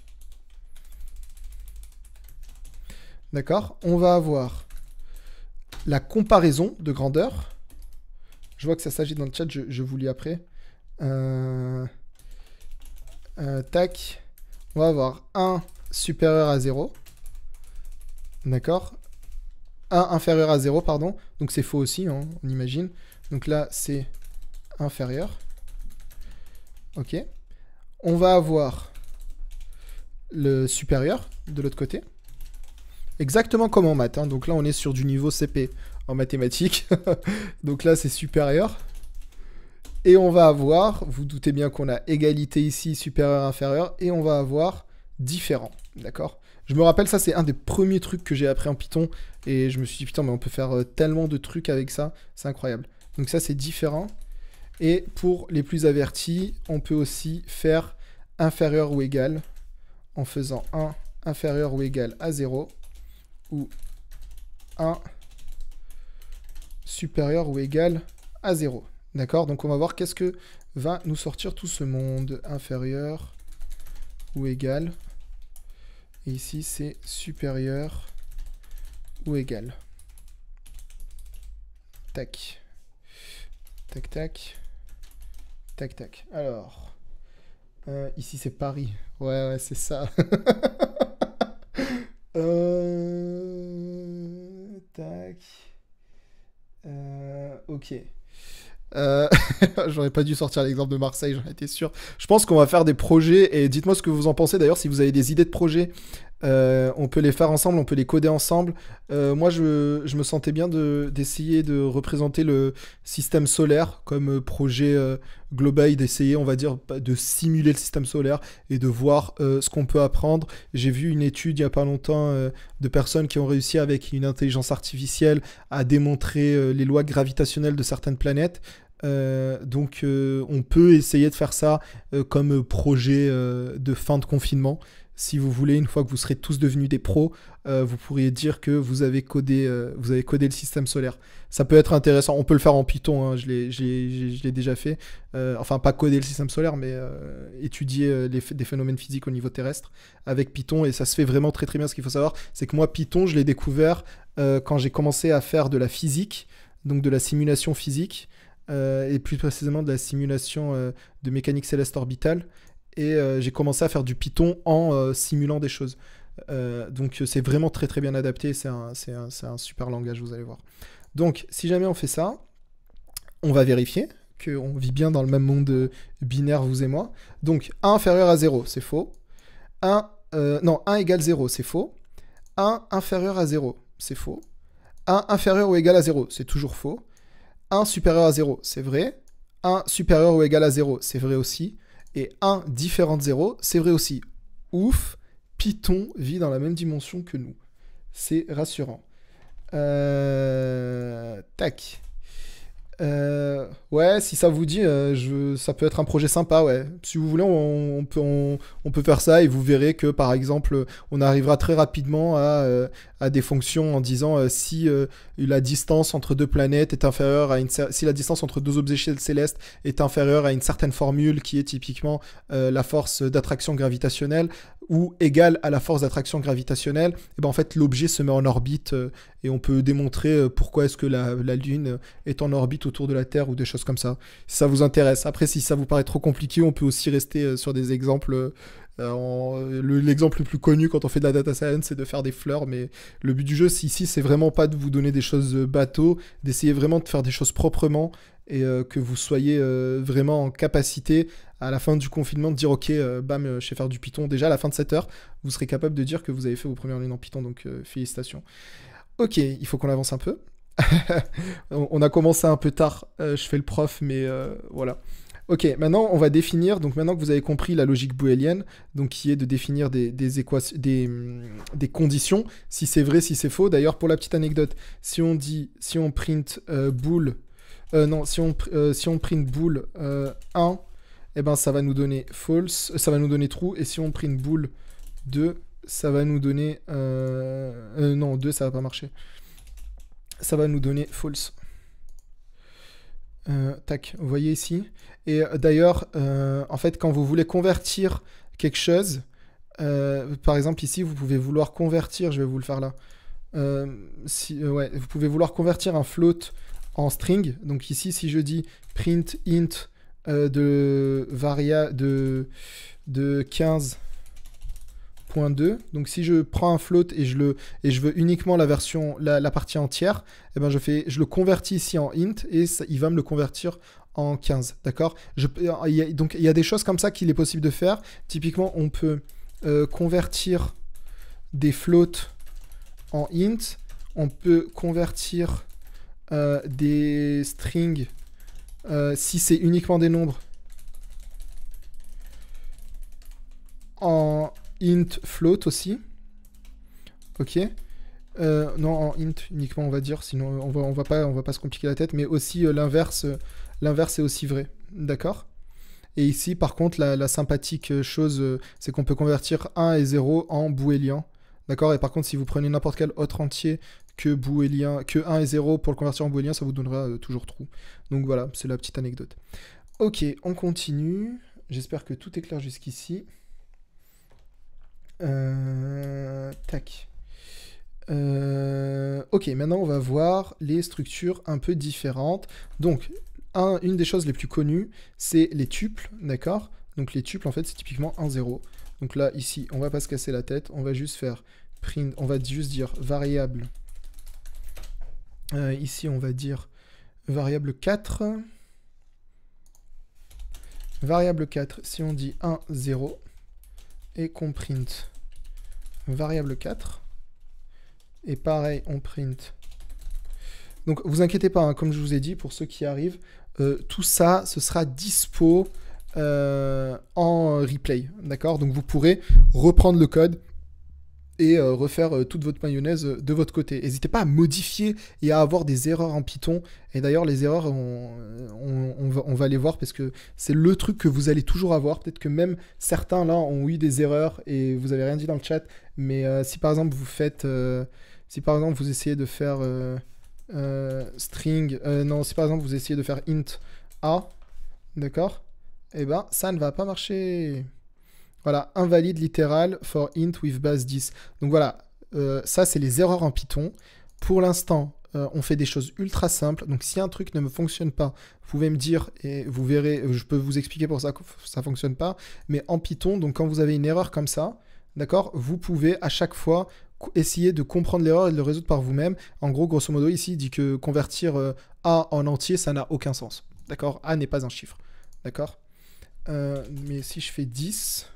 D'accord? On va avoir la comparaison de grandeur. Je vois que ça s'agit dans le chat, je vous lis après. Tac. On va avoir 1 supérieur à 0. D'accord? 1 inférieur à 0, pardon. Donc c'est faux aussi, hein, on imagine. Donc là, c'est inférieur. Ok. On va avoir le supérieur de l'autre côté. Exactement comme en maths. Hein. Donc là, on est sur du niveau CP en mathématiques. Donc là, c'est supérieur. Et on va avoir, vous doutez bien qu'on a égalité ici, supérieur, inférieur. Et on va avoir différent. D'accord? Je me rappelle, ça, c'est un des premiers trucs que j'ai appris en Python. Et je me suis dit, putain, mais on peut faire tellement de trucs avec ça. C'est incroyable. Donc ça, c'est différent. Et pour les plus avertis, on peut aussi faire inférieur ou égal en faisant 1 inférieur ou égal à 0 ou 1 supérieur ou égal à 0. D'accord? Donc on va voir qu'est-ce que va nous sortir tout ce monde. Inférieur ou égal. Et ici, c'est supérieur ou égal. Tac. Tac, tac. Tac, tac. Alors, ici, c'est Paris. Ouais, c'est ça. Tac. Ok. J'aurais pas dû sortir l'exemple de Marseille, j'en étais sûr. Je pense qu'on va faire des projets et dites-moi ce que vous en pensez. D'ailleurs, si vous avez des idées de projets, on peut les faire ensemble, on peut les coder ensemble. Moi, je me sentais bien d'essayer de représenter le système solaire comme projet global, d'essayer, on va dire, de simuler le système solaire et de voir ce qu'on peut apprendre. J'ai vu une étude il y a pas longtemps de personnes qui ont réussi avec une intelligence artificielle à démontrer les lois gravitationnelles de certaines planètes. Donc on peut essayer de faire ça comme projet de fin de confinement. Si vous voulez, une fois que vous serez tous devenus des pros, vous pourriez dire que vous avez codé le système solaire. Ça peut être intéressant. On peut le faire en Python, hein, je l'ai déjà fait. Enfin, pas coder le système solaire, mais étudier des phénomènes physiques au niveau terrestre avec Python. Et ça se fait vraiment très très bien. Ce qu'il faut savoir, c'est que moi, Python, je l'ai découvert quand j'ai commencé à faire de la physique, donc de la simulation physique, et plus précisément de la simulation de mécanique céleste orbitale. Et j'ai commencé à faire du Python en simulant des choses. Donc c'est vraiment très très bien adapté, c'est un super langage, vous allez voir. Donc si jamais on fait ça, on va vérifier qu'on vit bien dans le même monde binaire, vous et moi. Donc 1 inférieur à 0, c'est faux. 1 égale 0, c'est faux. 1 inférieur à 0, c'est faux. 1 inférieur ou égal à 0, c'est toujours faux. 1 supérieur à 0, c'est vrai. 1 supérieur ou égal à 0, c'est vrai aussi. Et 1 différent de 0, c'est vrai aussi. Ouf, Python vit dans la même dimension que nous. C'est rassurant. Tac. Ouais, si ça vous dit, ça peut être un projet sympa, ouais. Si vous voulez, on peut faire ça et vous verrez que, par exemple, on arrivera très rapidement à des fonctions en disant si la distance entre deux planètes est inférieure à si la distance entre deux objets célestes est inférieure à une certaine formule qui est typiquement la force d'attraction gravitationnelle ou égale à la force d'attraction gravitationnelle, et ben en fait l'objet se met en orbite et on peut démontrer pourquoi est-ce que la Lune est en orbite autour de la Terre ou des choses comme ça. Si ça vous intéresse. Après, si ça vous paraît trop compliqué, on peut aussi rester sur des exemples. L'exemple le plus connu quand on fait de la data science, c'est de faire des fleurs, mais le but du jeu ici, c'est vraiment pas de vous donner des choses bateaux, d'essayer vraiment de faire des choses proprement et que vous soyez vraiment en capacité à la fin du confinement de dire ok, bam, je sais faire du Python. Déjà à la fin de cette heure, vous serez capable de dire que vous avez fait vos premières lignes en Python, donc félicitations. Ok, il faut qu'on avance un peu. On a commencé un peu tard, je fais le prof, mais voilà. Ok, maintenant on va définir, donc maintenant que vous avez compris la logique booléenne, donc qui est de définir des équations, des conditions, si c'est vrai, si c'est faux. D'ailleurs, pour la petite anecdote, si on print bool, non, si on print bool 1, eh ben ça va nous donner false, ça va nous donner true, et si on print bool 2, ça va nous donner, non, 2 ça va pas marcher. Ça va nous donner false. Tac, vous voyez ici. Et d'ailleurs, en fait, quand vous voulez convertir quelque chose, par exemple ici, vous pouvez vouloir convertir, je vais vous le faire là. Ouais, vous pouvez vouloir convertir un float en string. Donc ici, si je dis print int de 15.2, donc si je prends un float et je veux uniquement la partie entière, eh ben je le convertis ici en int et il va me le convertir en 15, d'accord. Donc il y a des choses comme ça qu'il est possible de faire. Typiquement, on peut convertir des floats en int, on peut convertir des strings si c'est uniquement des nombres en int float aussi. Ok. Non, en int uniquement, on va dire, sinon on va pas se compliquer la tête, mais aussi l'inverse est aussi vrai. D'accord. Et ici, par contre, la sympathique chose, c'est qu'on peut convertir 1 et 0 en booléen. D'accord. Et par contre, si vous prenez n'importe quel autre entier que booléen, que 1 et 0 pour le convertir en booléen, ça vous donnera toujours true. Donc voilà, c'est la petite anecdote. Ok, on continue. J'espère que tout est clair jusqu'ici. Tac. Ok, maintenant on va voir les structures un peu différentes. Donc, une des choses les plus connues, c'est les tuples, d'accord. Donc les tuples, en fait, c'est typiquement 1, 0. Donc là, ici, on va pas se casser la tête. On va juste faire print, on va juste dire variable. Ici, on va dire variable 4. Variable 4, si on dit 1, 0, et qu'on print variable 4, et pareil, on print. Donc, vous inquiétez pas, hein, comme je vous ai dit, pour ceux qui arrivent, tout ça, ce sera dispo en replay, d'accord. Donc, vous pourrez reprendre le code et refaire toute votre mayonnaise de votre côté. N'hésitez pas à modifier et à avoir des erreurs en Python. Et d'ailleurs, les erreurs, on va les voir parce que c'est le truc que vous allez toujours avoir. Peut-être que même certains, là, ont eu des erreurs et vous avez rien dit dans le chat. Mais si, par exemple, si, par exemple, vous essayez de faire string... non, si, par exemple, vous essayez de faire int a, d'accord. Eh ben, ça ne va pas marcher. Voilà, invalide littéral for int with base 10. Donc voilà, ça c'est les erreurs en Python. Pour l'instant, on fait des choses ultra simples. Donc si un truc ne me fonctionne pas, vous pouvez me dire et vous verrez, je peux vous expliquer pour ça que ça ne fonctionne pas. Mais en Python, donc quand vous avez une erreur comme ça, d'accord, vous pouvez à chaque fois essayer de comprendre l'erreur et de le résoudre par vous-même. En gros, grosso modo, ici, il dit que convertir A en entier, ça n'a aucun sens. D'accord, A n'est pas un chiffre. D'accord. Mais si je fais 10...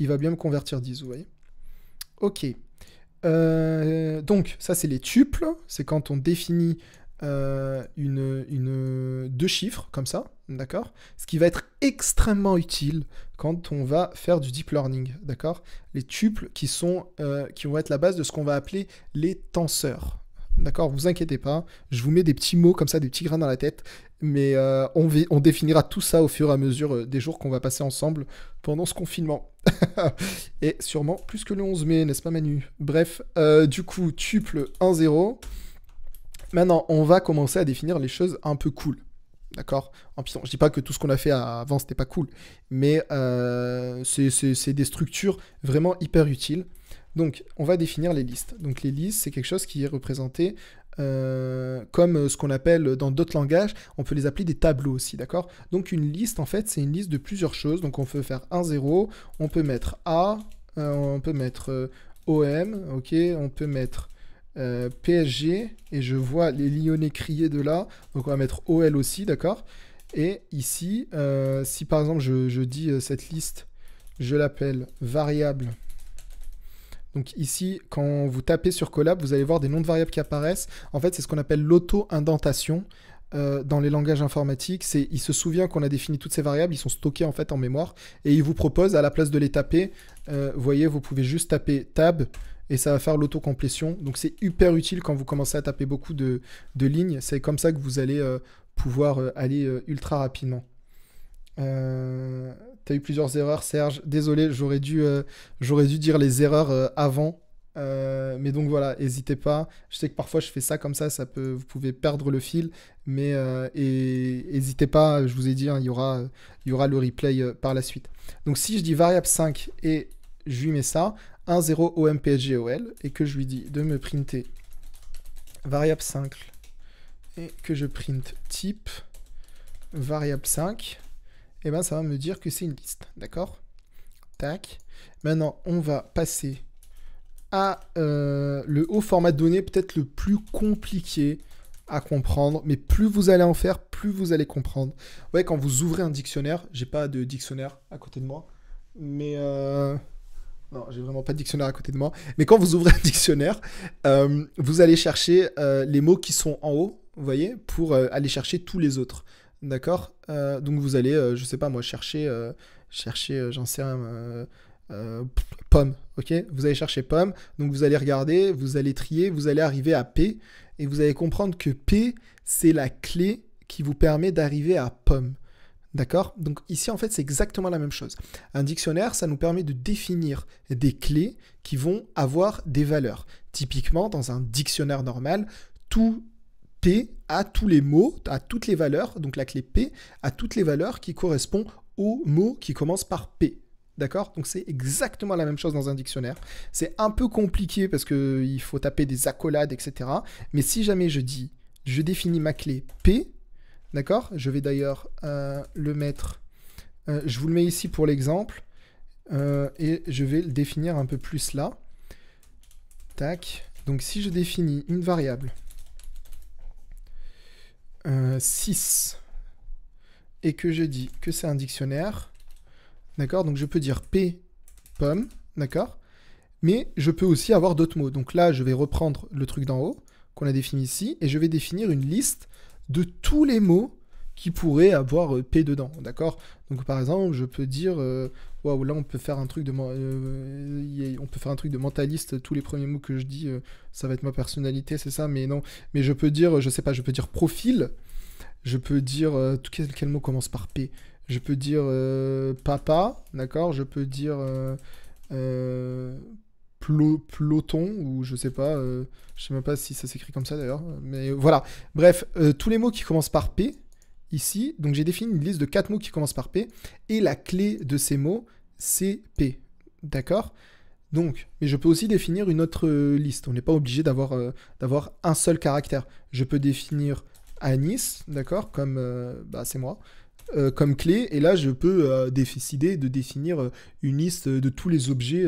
il va bien me convertir 10, vous voyez. Ok. Donc, ça, c'est les tuples. C'est quand on définit deux chiffres, comme ça, d'accord. Ce qui va être extrêmement utile quand on va faire du deep learning, d'accord. Les tuples qui vont être la base de ce qu'on va appeler les tenseurs, D'accord, vous inquiétez pas. Je vous mets des petits mots comme ça, des petits grains dans la tête. Mais on définira tout ça au fur et à mesure des jours qu'on va passer ensemble pendant ce confinement. Et sûrement plus que le 11 mai, n'est-ce pas Manu? Bref, du coup, tuple 1-0. Maintenant, on va commencer à définir les choses un peu cool. D'accord? En Python. Je dis pas que tout ce qu'on a fait avant, c'était pas cool. Mais c'est des structures vraiment hyper utiles. Donc, on va définir les listes. Donc, les listes, c'est quelque chose qui est représenté comme ce qu'on appelle dans d'autres langages, on peut les appeler des tableaux aussi, d'accord? Donc, une liste, en fait, c'est une liste de plusieurs choses. Donc, on peut faire 1-0, on peut mettre A, on peut mettre OM, ok? On peut mettre PSG, et je vois les Lyonnais crier de là. Donc, on va mettre OL aussi, d'accord? Et ici, si par exemple, je dis cette liste, je l'appelle variable. Donc ici, quand vous tapez sur Colab, vous allez voir des noms de variables qui apparaissent. En fait, c'est ce qu'on appelle l'auto-indentation dans les langages informatiques. Il se souvient qu'on a défini toutes ces variables, ils sont stockés en fait en mémoire. Et il vous propose, à la place de les taper, vous voyez, vous pouvez juste taper tab et ça va faire l'autocomplétion. Donc c'est hyper utile quand vous commencez à taper beaucoup de lignes. C'est comme ça que vous allez pouvoir aller ultra rapidement. T'as eu plusieurs erreurs, Serge. Désolé, j'aurais dû dire les erreurs avant. Mais donc voilà, n'hésitez pas. Je sais que parfois je fais ça comme ça, vous pouvez perdre le fil. Mais n'hésitez pas, je vous ai dit, hein, il y aura le replay par la suite. Donc si je dis variable 5 et je lui mets ça, 1,0 OMPSGOL, et que je lui dis de me printer variable 5 et que je print type variable 5, et ben ça va me dire que c'est une liste, d'accord? Tac. Maintenant, on va passer à le haut format de données, peut-être le plus compliqué à comprendre, mais plus vous allez en faire, plus vous allez comprendre. Ouais, quand vous ouvrez un dictionnaire, j'ai pas de dictionnaire à côté de moi, mais non, j'ai vraiment pas de dictionnaire à côté de moi. Mais quand vous ouvrez un dictionnaire, vous allez chercher les mots qui sont en haut, vous voyez, pour aller chercher tous les autres. D'accord? Donc vous allez, je sais pas moi, chercher, j'en sais rien, pomme, ok? Vous allez chercher pomme, donc vous allez regarder, vous allez trier, vous allez arriver à P, et vous allez comprendre que P, c'est la clé qui vous permet d'arriver à pomme. D'accord? Donc ici, en fait, c'est exactement la même chose. Un dictionnaire, ça nous permet de définir des clés qui vont avoir des valeurs. Typiquement, dans un dictionnaire normal, tout P a tous les mots, a toutes les valeurs, donc la clé P a toutes les valeurs qui correspondent aux mots qui commencent par P. D'accord? Donc c'est exactement la même chose dans un dictionnaire. C'est un peu compliqué parce qu'il faut taper des accolades, etc. Mais si jamais je définis ma clé P, d'accord? Je vais d'ailleurs le mettre, je vous le mets ici pour l'exemple, et je vais le définir un peu plus là. Tac. Donc si je définis une variable 6 et que je dis que c'est un dictionnaire, d'accord? Donc je peux dire P, pomme, d'accord? Mais je peux aussi avoir d'autres mots. Donc là, je vais reprendre le truc d'en haut qu'on a défini ici et je vais définir une liste de tous les mots qui pourraient avoir P dedans, d'accord? Donc par exemple, je peux dire, waouh, là on peut faire un truc de mentaliste. Tous les premiers mots que je dis, ça va être ma personnalité, c'est ça? Mais non, mais je peux dire, je sais pas, je peux dire profil. Je peux dire, quel mot commence par P? Je peux dire papa, d'accord? Je peux dire peloton, ou je sais pas, je sais même pas si ça s'écrit comme ça d'ailleurs, mais voilà. Bref, tous les mots qui commencent par P, ici, donc j'ai défini une liste de 4 mots qui commencent par P, et la clé de ces mots, c'est P, d'accord? Donc, mais je peux aussi définir une autre liste, on n'est pas obligé d'avoir un seul caractère. Je peux définir Anis, d'accord, comme, c'est moi, comme clé, et là je peux décider de définir une liste de tous les objets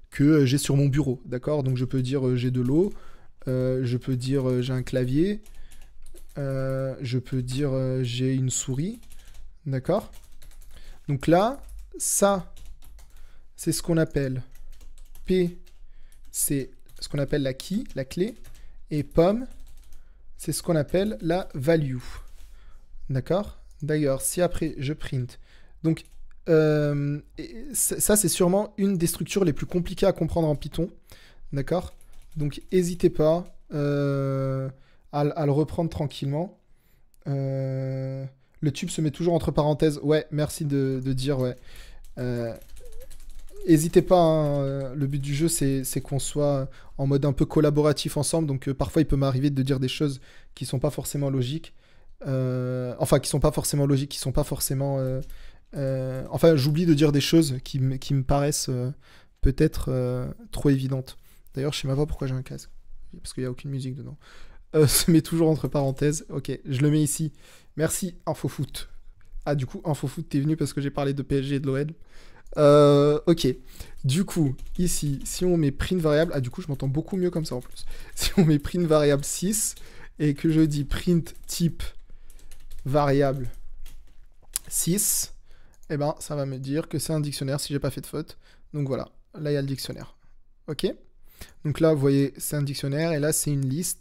que j'ai sur mon bureau, d'accord? Donc je peux dire j'ai de l'eau, je peux dire j'ai un clavier, je peux dire j'ai une souris, d'accord? Donc là, ça, c'est ce qu'on appelle P, c'est ce qu'on appelle la key, la clé, et pomme, c'est ce qu'on appelle la value, d'accord? D'ailleurs, si après je print, donc ça c'est sûrement une des structures les plus compliquées à comprendre en Python, d'accord? Donc n'hésitez pas, à le reprendre tranquillement. Le tube se met toujours entre parenthèses. Ouais, merci de dire, ouais. N'hésitez pas, hein, le but du jeu, c'est qu'on soit en mode un peu collaboratif ensemble. Donc parfois, il peut m'arriver de dire des choses qui sont pas forcément logiques. Enfin, qui sont pas forcément logiques, qui sont pas forcément... enfin, j'oublie de dire des choses qui me paraissent peut-être trop évidentes. D'ailleurs, je sais même pas pourquoi j'ai un casque. Parce qu'il n'y a aucune musique dedans. Se met toujours entre parenthèses. Ok, je le mets ici. Merci, InfoFoot. Ah, du coup, InfoFoot, t'es venu parce que j'ai parlé de PSG et de l'OL. Ok. Du coup, ici, si on met print variable... Ah, du coup, je m'entends beaucoup mieux comme ça en plus. Si on met print variable 6 et que je dis print type variable 6, eh ben, ça va me dire que c'est un dictionnaire si j'ai pas fait de faute. Donc voilà, là, il y a le dictionnaire. Ok. Donc là, vous voyez, c'est un dictionnaire et là, c'est une liste.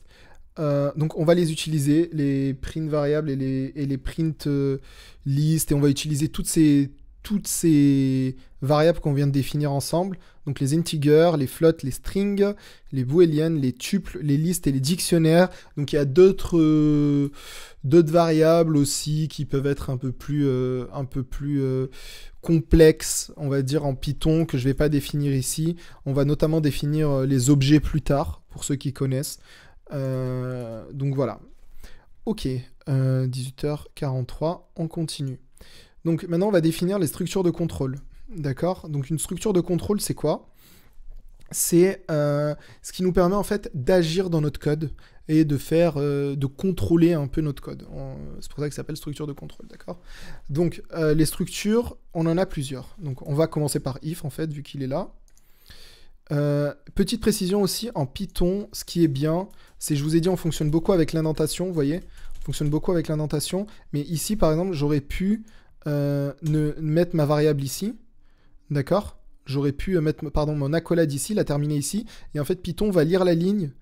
Donc on va les utiliser, les print variables et les print list, et on va utiliser toutes ces variables qu'on vient de définir ensemble. Donc les integers, les floats, les strings, les booleans, les tuples, les listes et les dictionnaires. Donc il y a d'autres variables aussi qui peuvent être un peu plus complexes, on va dire, en Python, que je ne vais pas définir ici. On va notamment définir les objets plus tard, pour ceux qui connaissent. Donc voilà. Ok, 18h43, on continue. Donc maintenant, on va définir les structures de contrôle. D'accord? Donc une structure de contrôle, c'est quoi? C'est ce qui nous permet en fait d'agir dans notre code et de contrôler un peu notre code. C'est pour ça que ça s'appelle structure de contrôle, d'accord? Donc les structures, on en a plusieurs. Donc on va commencer par if en fait, vu qu'il est là. Petite précision aussi, en Python, ce qui est bien, c'est, je vous ai dit, on fonctionne beaucoup avec l'indentation, vous voyez? On fonctionne beaucoup avec l'indentation, mais ici, par exemple, j'aurais pu mettre ma variable ici, d'accord? J'aurais pu mettre, pardon, mon accolade ici, la terminer ici, et en fait, Python va lire la ligne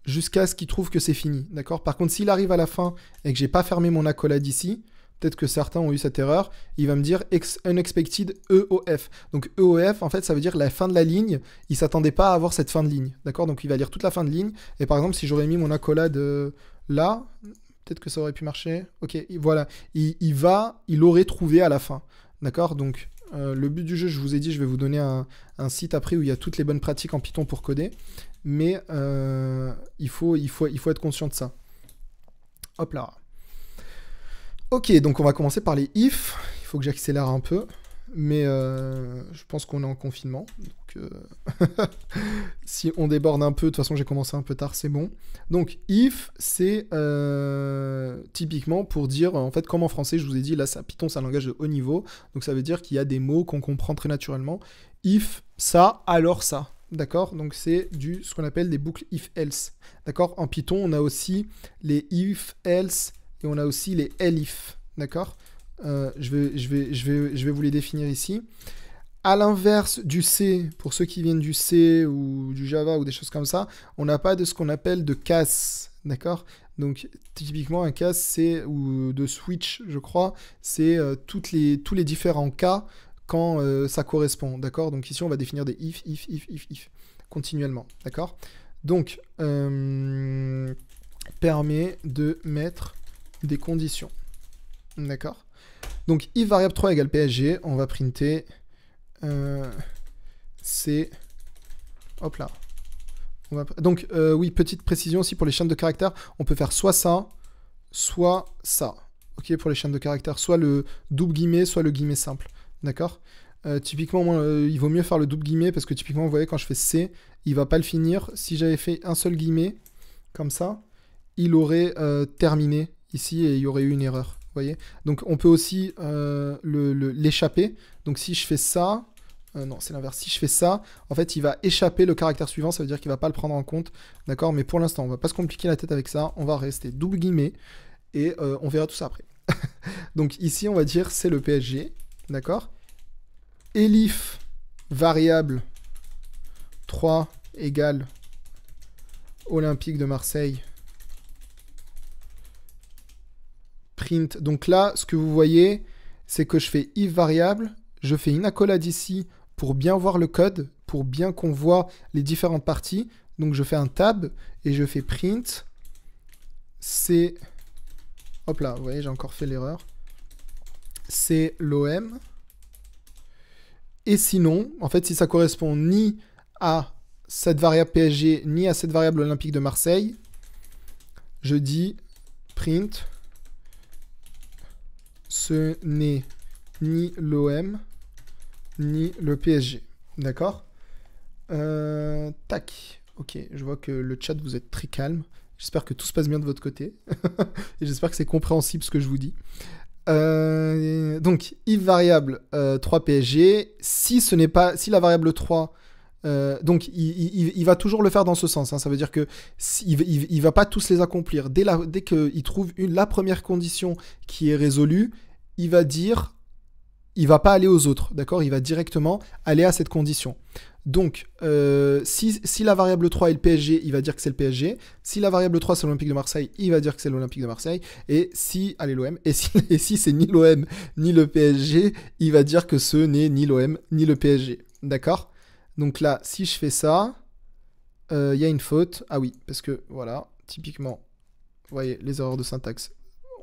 jusqu'à ce qu'il trouve que c'est fini, d'accord? Par contre, s'il arrive à la fin et que j'ai pas fermé mon accolade ici, peut-être que certains ont eu cette erreur, il va me dire unexpected EOF. Donc EOF, en fait, ça veut dire la fin de la ligne. Il s'attendait pas à avoir cette fin de ligne, d'accord? Donc il va lire toute la fin de ligne. Et par exemple, si j'aurais mis mon accolade là, peut-être que ça aurait pu marcher. Ok, voilà. Il aurait trouvé à la fin, d'accord? Donc le but du jeu, je vous ai dit, je vais vous donner un site après où il y a toutes les bonnes pratiques en Python pour coder. Mais il faut être conscient de ça. Hop là. Ok, donc on va commencer par les if. Il faut que j'accélère un peu. Mais je pense qu'on est en confinement. Donc si on déborde un peu, de toute façon j'ai commencé un peu tard, c'est bon. Donc if, c'est typiquement pour dire, en fait comme en français je vous ai dit, là Python c'est un langage de haut niveau. Donc ça veut dire qu'il y a des mots qu'on comprend très naturellement. If, ça, alors ça. D'accord? Donc c'est ce qu'on appelle des boucles if-else. D'accord? En Python on a aussi les if-else. Et on a aussi les elif, d'accord? Je vais vous les définir ici. À l'inverse du C, pour ceux qui viennent du C ou du Java ou des choses comme ça, on n'a pas de ce qu'on appelle de case, d'accord? Donc typiquement un case, c'est, ou de switch, je crois, c'est tous les différents cas quand ça correspond, d'accord? Donc ici on va définir des if, continuellement, d'accord? Donc permet de mettre des conditions. D'accord? Donc, if variable 3 égale PSG, on va printer c'est... Hop là. Donc, oui, petite précision aussi pour les chaînes de caractères, on peut faire soit ça, soit ça. Ok, pour les chaînes de caractères, soit le double guillemet, soit le guillemet simple. D'accord? Typiquement, moi, il vaut mieux faire le double guillemet parce que typiquement, vous voyez, quand je fais C, il va pas le finir. Si j'avais fait un seul guillemet, comme ça, il aurait terminé ici et il y aurait eu une erreur, vous voyez? Donc on peut aussi l'échapper. Donc si je fais ça, non c'est l'inverse, si je fais ça, en fait il va échapper le caractère suivant, ça veut dire qu'il va pas le prendre en compte, d'accord? Mais pour l'instant on va pas se compliquer la tête avec ça, on va rester double guillemet et on verra tout ça après. Donc ici on va dire c'est le PSG, d'accord? Elif variable 3 égale Olympique de Marseille. Print. Donc là, ce que vous voyez, c'est que je fais if variable, je fais une accolade ici pour bien voir le code, pour bien qu'on voit les différentes parties, Donc je fais un tab et je fais print. C'est... Hop là, vous voyez, j'ai encore fait l'erreur. C'est l'OM. Et sinon, en fait, si ça correspond ni à cette variable PSG, ni à cette variable Olympique de Marseille, je dis print. Ce n'est ni l'OM, ni le PSG. D'accord? Tac. Ok, je vois que le chat, vous êtes très calme. J'espère que tout se passe bien de votre côté. Et j'espère que c'est compréhensible ce que je vous dis. Donc, if variable 3 PSG, si ce n'est pas, si la variable 3, donc il va toujours le faire dans ce sens. Hein, ça veut dire que il va pas tous les accomplir. Dès qu'il trouve la première condition qui est résolue, il va dire, il va pas aller aux autres, d'accord? Il va directement aller à cette condition. Donc, si la variable 3 est le PSG, il va dire que c'est le PSG. Si la variable 3 c'est l'Olympique de Marseille, il va dire que c'est l'Olympique de Marseille. Et si, allez l'OM, et si c'est ni l'OM ni le PSG, il va dire que ce n'est ni l'OM ni le PSG. D'accord? Donc là, si je fais ça, il y a une faute. Ah oui, parce que voilà, typiquement, vous voyez, les erreurs de syntaxe,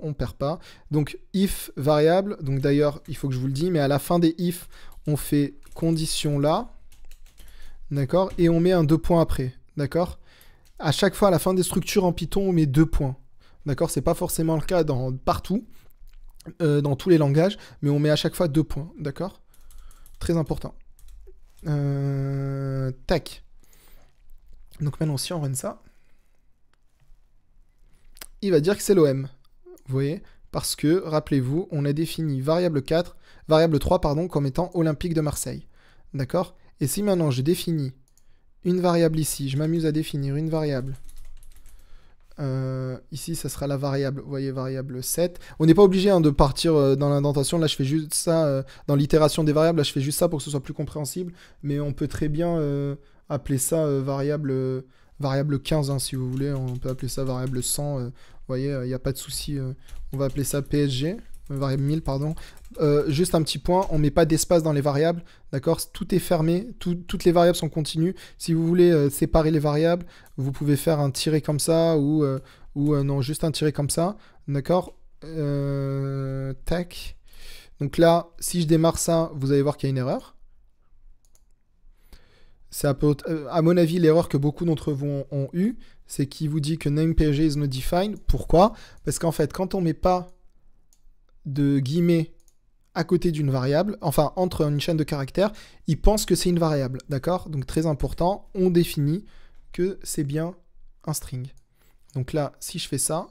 on perd pas. Donc, if variable, donc d'ailleurs, il faut que je vous le dise, mais à la fin des if, on fait condition là. D'accord? Et on met un 2 points après. D'accord? À chaque fois, à la fin des structures en Python, on met 2 points. D'accord? C'est pas forcément le cas partout, dans tous les langages, mais on met à chaque fois 2 points. D'accord? Très important. Tac. Donc maintenant, si on run ça, il va dire que c'est l'OM. Vous voyez? Parce que, rappelez-vous, on a défini variable 3, pardon, comme étant Olympique de Marseille. D'accord? Et si maintenant je définis une variable ici, je m'amuse à définir une variable. Ici, ça sera la variable, vous voyez, variable 7. On n'est pas obligé de partir dans l'indentation. Là, je fais juste ça, dans l'itération des variables, là, je fais juste ça pour que ce soit plus compréhensible. Mais on peut très bien appeler ça variable 15, hein, si vous voulez. On peut appeler ça variable 100. Vous voyez, il n'y a pas de souci. On va appeler ça PSG. Variable 1000, pardon. Juste un petit point, on met pas d'espace dans les variables, d'accord? Tout est fermé, toutes les variables sont continues. Si vous voulez séparer les variables, vous pouvez faire un tiret comme ça ou non, juste un tiret comme ça, d'accord? Tac. Donc là, si je démarre ça, vous allez voir qu'il y a une erreur. C'est à mon avis l'erreur que beaucoup d'entre vous ont eu, c'est qu'il vous dit que name PSG is not defined. Pourquoi? Parce qu'en fait, quand on met pas de guillemets à côté d'une variable, enfin entre une chaîne de caractères, il pense que c'est une variable, d'accord? Donc très important, on définit que c'est bien un string. Donc là, si je fais ça,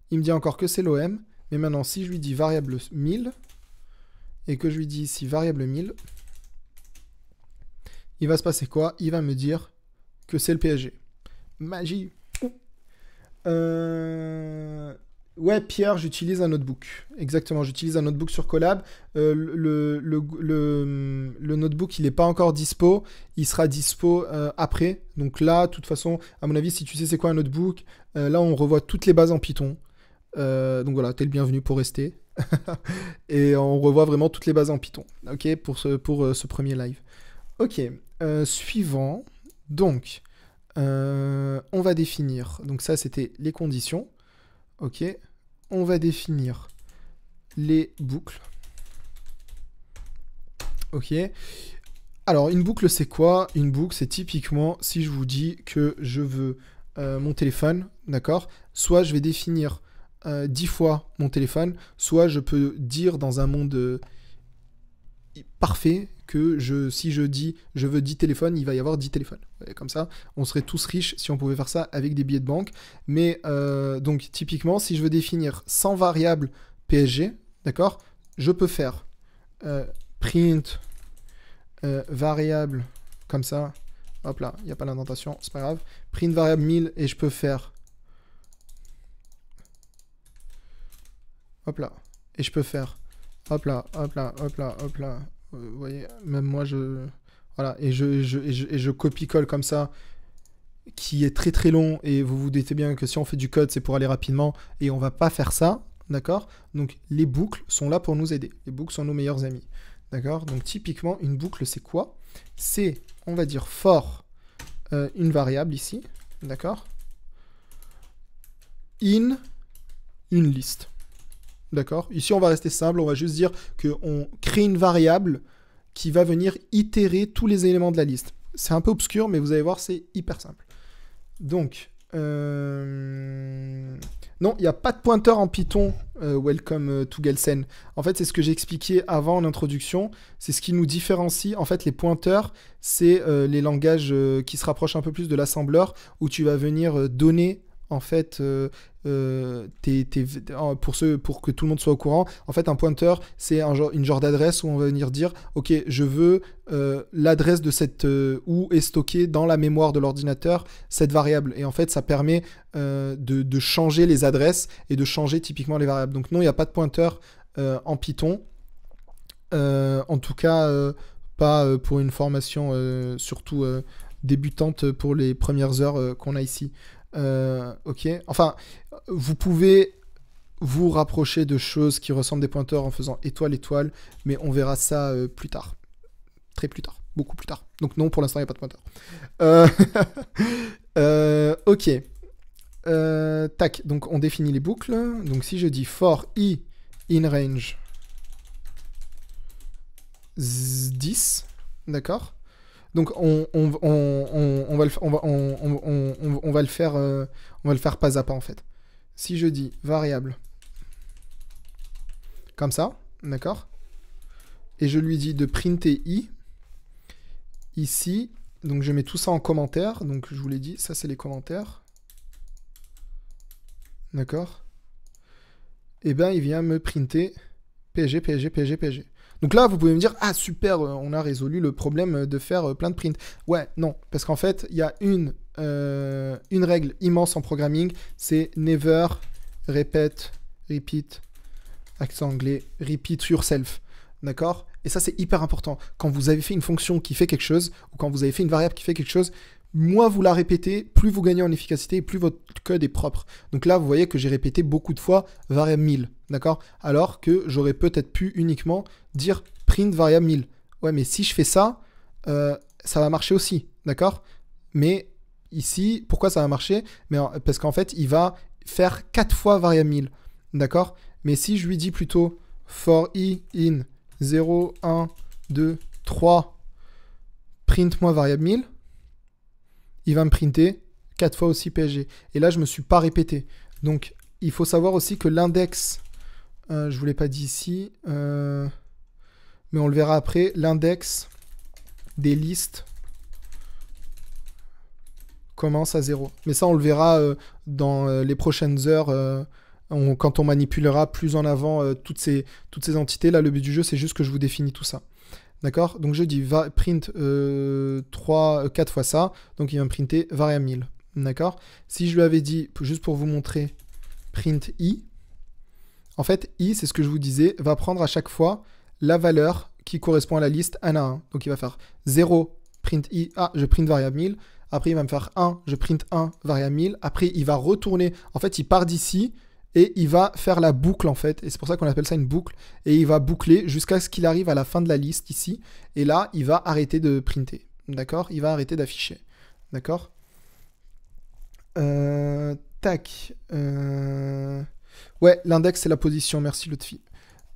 il me dit encore que c'est l'OM, mais maintenant si je lui dis variable 1000, et que je lui dis ici variable 1000, il va se passer quoi? Il va me dire que c'est le PSG. Magie. Ouais, Pierre, j'utilise un notebook. Exactement, j'utilise un notebook sur Colab. Le notebook, il n'est pas encore dispo. Il sera dispo après. Donc là, de toute façon, à mon avis, si tu sais c'est quoi un notebook, là, on revoit toutes les bases en Python. Donc voilà, t'es le bienvenu pour rester. Et on revoit vraiment toutes les bases en Python. Ok, pour ce premier live. Ok, suivant. Donc, on va définir. Donc ça, c'était les conditions. Ok, on va définir les boucles. Ok. Alors, une boucle, c'est quoi? Une boucle, c'est typiquement si je vous dis que je veux mon téléphone, d'accord? Soit je vais définir 10 fois mon téléphone, soit je peux dire dans un monde parfait que si je dis je veux 10 téléphones, il va y avoir 10 téléphones. Et comme ça, on serait tous riches si on pouvait faire ça avec des billets de banque. Mais donc typiquement, si je veux définir 100 variables PSG, d'accord, je peux faire print variable comme ça. Hop là, il n'y a pas l'indentation, c'est pas grave. Print variable 1000 et je peux faire hop là. Et je peux faire hop là, hop là, hop là, hop là. Vous voyez, même moi, voilà, et je copie-colle comme ça, qui est très très long, et vous vous doutez bien que si on fait du code, c'est pour aller rapidement, et on va pas faire ça, d'accord? Donc, les boucles sont là pour nous aider. Les boucles sont nos meilleurs amis, d'accord? Donc, typiquement, une boucle, c'est quoi? C'est, on va dire, for une variable ici, d'accord? In une liste, d'accord? Ici, on va rester simple, on va juste dire qu'on crée une variable qui va venir itérer tous les éléments de la liste. C'est un peu obscur, mais vous allez voir, c'est hyper simple. Donc, non, il n'y a pas de pointeur en Python, welcome to Gelsen. En fait, c'est ce que j'ai expliqué avant en introduction. C'est ce qui nous différencie. En fait, les pointeurs, c'est les langages qui se rapprochent un peu plus de l'assembleur, où tu vas venir donner, en fait, pour que tout le monde soit au courant, en fait, un pointeur, c'est une genre d'adresse où on va venir dire, ok, je veux l'adresse de cette où est stockée dans la mémoire de l'ordinateur cette variable. Et en fait, ça permet de changer les adresses et de changer typiquement les variables. Donc non, il n'y a pas de pointeur en Python. En tout cas, pas pour une formation surtout débutante pour les premières heures qu'on a ici. Ok. Enfin, vous pouvez vous rapprocher de choses qui ressemblent des pointeurs en faisant étoile, étoile, mais on verra ça plus tard. Très plus tard. Beaucoup plus tard. Donc non, pour l'instant, il n'y a pas de pointeur. Ok. Tac. Donc on définit les boucles. Donc si je dis for i in range 10, d'accord? Donc on va le faire pas à pas en fait. Si je dis variable comme ça, d'accord? Et je lui dis de printer i ici. Donc je mets tout ça en commentaire. Donc je vous l'ai dit, ça c'est les commentaires. D'accord? Et ben il vient me printer pg, pg, pg, pg. Donc là, vous pouvez me dire, ah super, on a résolu le problème de faire plein de prints. Ouais, non, parce qu'en fait, il y a une règle immense en programming, c'est never, repeat, accent anglais, repeat yourself. D'accord? Et ça, c'est hyper important. Quand vous avez fait une fonction qui fait quelque chose, ou quand vous avez fait une variable qui fait quelque chose, moins vous la répétez, plus vous gagnez en efficacité et plus votre code est propre. Donc là, vous voyez que j'ai répété beaucoup de fois variable 1000, d'accord? Alors que j'aurais peut-être pu uniquement dire print variable 1000. Ouais, mais si je fais ça, ça va marcher aussi, d'accord? Mais ici, pourquoi ça va marcher? Parce qu'en fait, il va faire 4 fois variable 1000, d'accord? Mais si je lui dis plutôt for i in 0, 1, 2, 3, print-moi variable 1000, il va me printer 4 fois aussi PSG. Et là, je ne me suis pas répété. Donc, il faut savoir aussi que l'index, je ne vous l'ai pas dit ici, mais on le verra après, l'index des listes commence à 0. Mais ça, on le verra dans les prochaines heures, quand on manipulera plus en avant toutes ces entités. Là, le but du jeu, c'est juste que je vous définis tout ça. D'accord? Donc je dis print 4 fois ça, donc il va me printer variable 1000. D'accord? Si je lui avais dit, juste pour vous montrer, print i, en fait, i, c'est ce que je vous disais, va prendre à chaque fois la valeur qui correspond à la liste 1 à 1. Donc il va faire 0, print i, je print variable 1000. Après, il va me faire 1, je print 1, variable 1000. Après, il va retourner, en fait, il part d'ici, et il va faire la boucle en fait, et c'est pour ça qu'on appelle ça une boucle, et il va boucler jusqu'à ce qu'il arrive à la fin de la liste ici, et là, il va arrêter de printer, d'accord? Il va arrêter d'afficher, d'accord? Tac. Ouais, l'index, c'est la position, merci Lotfi.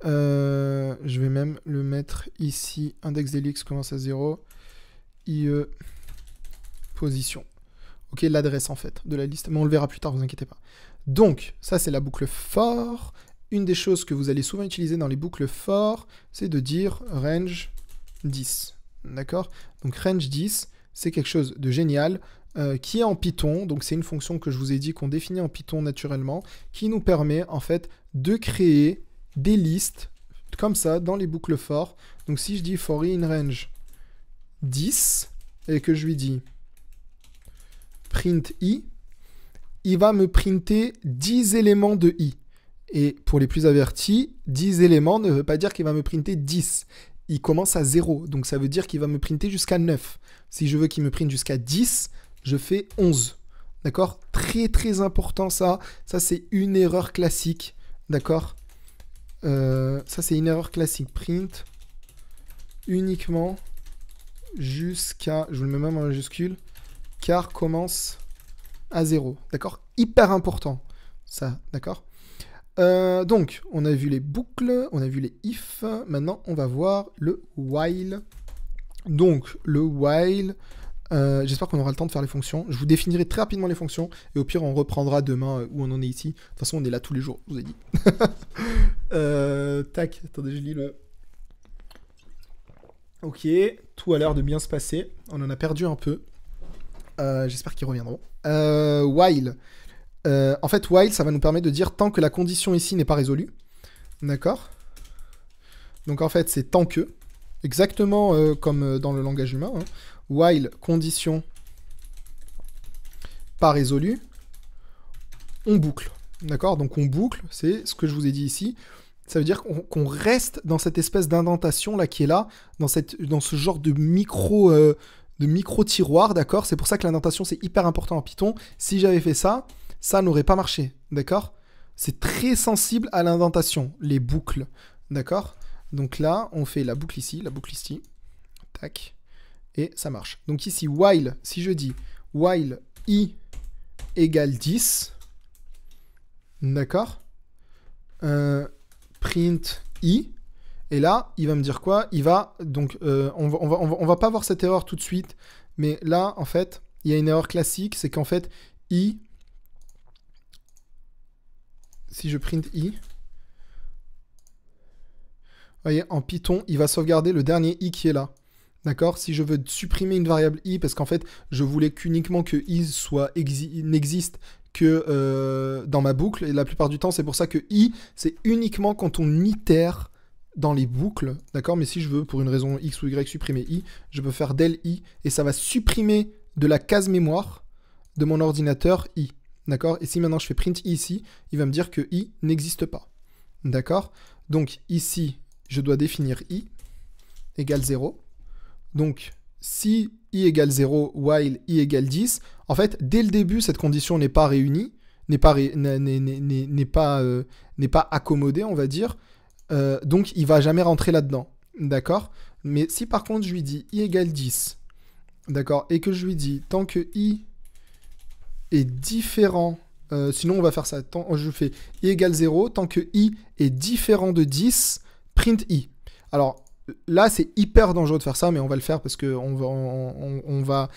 Je vais même le mettre ici, index d'Elix commence à 0, IE, position. Ok, l'adresse en fait de la liste, mais on le verra plus tard, vous inquiétez pas. Donc, ça c'est la boucle for. Une des choses que vous allez souvent utiliser dans les boucles for, c'est de dire range 10. D'accord? Donc range 10, c'est quelque chose de génial qui est en Python. Donc c'est une fonction que je vous ai dit qu'on définit en Python naturellement, qui nous permet en fait de créer des listes comme ça dans les boucles for. Donc si je dis for i in range 10 et que je lui dis print i, il va me printer 10 éléments de i. Et pour les plus avertis, 10 éléments ne veut pas dire qu'il va me printer 10. Il commence à 0, donc ça veut dire qu'il va me printer jusqu'à 9. Si je veux qu'il me printe jusqu'à 10, je fais 11. D'accord? Très très important ça. Ça c'est une erreur classique. D'accord? Ça c'est une erreur classique. Print uniquement jusqu'à, je vous le mets même en majuscule, car commence à 0. D'accord? Hyper important, ça, d'accord? Donc, on a vu les boucles, on a vu les if. Maintenant, on va voir le while. Donc, le while, j'espère qu'on aura le temps de faire les fonctions. Je vous définirai très rapidement les fonctions, et au pire, on reprendra demain où on en est ici. De toute façon, on est là tous les jours, je vous ai dit. Tac, attendez, je lis le... Ok, tout a l'air de bien se passer. On en a perdu un peu. J'espère qu'ils reviendront. While. En fait, while, ça va nous permettre de dire tant que la condition ici n'est pas résolue. D'accord? Donc en fait, c'est tant que. Exactement comme dans le langage humain. Hein. While, condition pas résolue, on boucle. D'accord? Donc on boucle, c'est ce que je vous ai dit ici. Ça veut dire qu'on reste dans cette espèce d'indentation là qui est là, dans ce genre de micro tiroir, d'accord? C'est pour ça que l'indentation c'est hyper important en Python. Si j'avais fait ça, ça n'aurait pas marché, d'accord? C'est très sensible à l'indentation, les boucles, d'accord? Donc là, on fait la boucle ici, tac, et ça marche. Donc ici, while, si je dis while i égale 10, d'accord? Print i, et là, il va me dire quoi? Il va, donc, on va pas voir cette erreur tout de suite, mais là, en fait, il y a une erreur classique, c'est qu'en fait, i, si je print i, vous voyez, en Python, il va sauvegarder le dernier i qui est là. D'accord? Si je veux supprimer une variable i, parce qu'en fait, je voulais qu'uniquement que i n'existe que dans ma boucle, et la plupart du temps, c'est pour ça que i, c'est uniquement quand on itère dans les boucles, d'accord? Mais si je veux, pour une raison x ou y, supprimer i, je peux faire del i, et ça va supprimer de la case mémoire de mon ordinateur i, d'accord? Et si maintenant je fais print i ici, il va me dire que i n'existe pas, d'accord? Donc ici, je dois définir i égale 0. Donc, si i égale 0, while i égale 10, en fait, dès le début, cette condition n'est pas réunie, n'est pas accommodée, on va dire. Donc, il ne va jamais rentrer là-dedans. D'accord? Mais si par contre, je lui dis i égale 10, d'accord, et que je lui dis tant que i est différent, sinon on va faire ça, je fais i égale 0, tant que i est différent de 10, print i. Alors, là, c'est hyper dangereux de faire ça, mais on va le faire parce qu'on va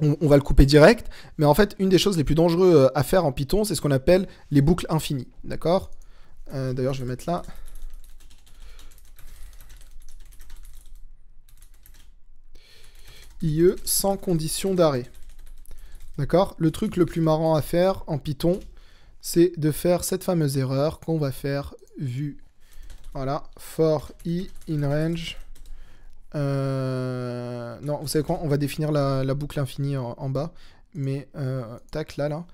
le couper direct. Mais en fait, une des choses les plus dangereuses à faire en Python, c'est ce qu'on appelle les boucles infinies. D'accord? D'ailleurs, je vais mettre là. IE sans condition d'arrêt. D'accord? Le truc le plus marrant à faire en Python, c'est de faire cette fameuse erreur qu'on va faire vu. Voilà, for i in range. Non, vous savez quoi? On va définir la boucle infinie en bas. Mais, tac, là.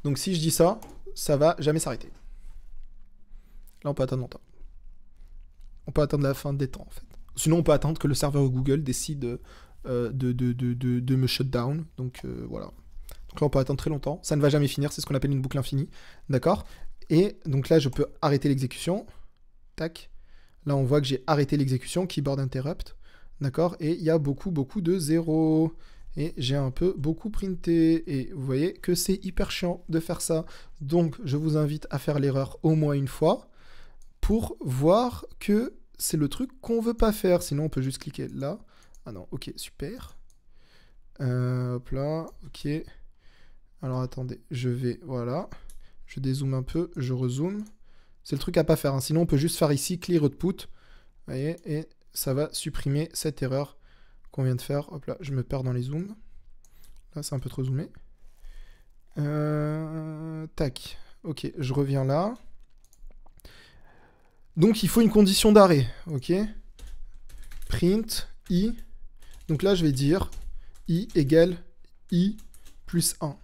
Donc si je dis ça, ça va jamais s'arrêter. Là, on peut attendre longtemps. On peut attendre la fin des temps, en fait. Sinon, on peut attendre que le serveur Google décide de me shut down. Donc, voilà. Donc là, on peut attendre très longtemps. Ça ne va jamais finir. C'est ce qu'on appelle une boucle infinie. D'accord? Et donc là, je peux arrêter l'exécution. Tac. Là, on voit que j'ai arrêté l'exécution, keyboard interrupt. D'accord? Et il y a beaucoup de zéros. Et j'ai un peu beaucoup printé. Et vous voyez que c'est hyper chiant de faire ça. Donc, je vous invite à faire l'erreur au moins une fois pour voir que c'est le truc qu'on veut pas faire. Sinon, on peut juste cliquer là. Ah non, ok, super. Hop là, ok. Alors, attendez, je vais, voilà. Je dézoome un peu, je rezoome. C'est le truc à pas faire. Hein. Sinon, on peut juste faire ici, clear output. Vous voyez, et ça va supprimer cette erreur qu'on vient de faire. Hop là, je me perds dans les zooms. Là, c'est un peu trop zoomé. Tac. Ok, je reviens là. Donc, il faut une condition d'arrêt. Ok. Print i. Donc là, je vais dire i égale i plus 1.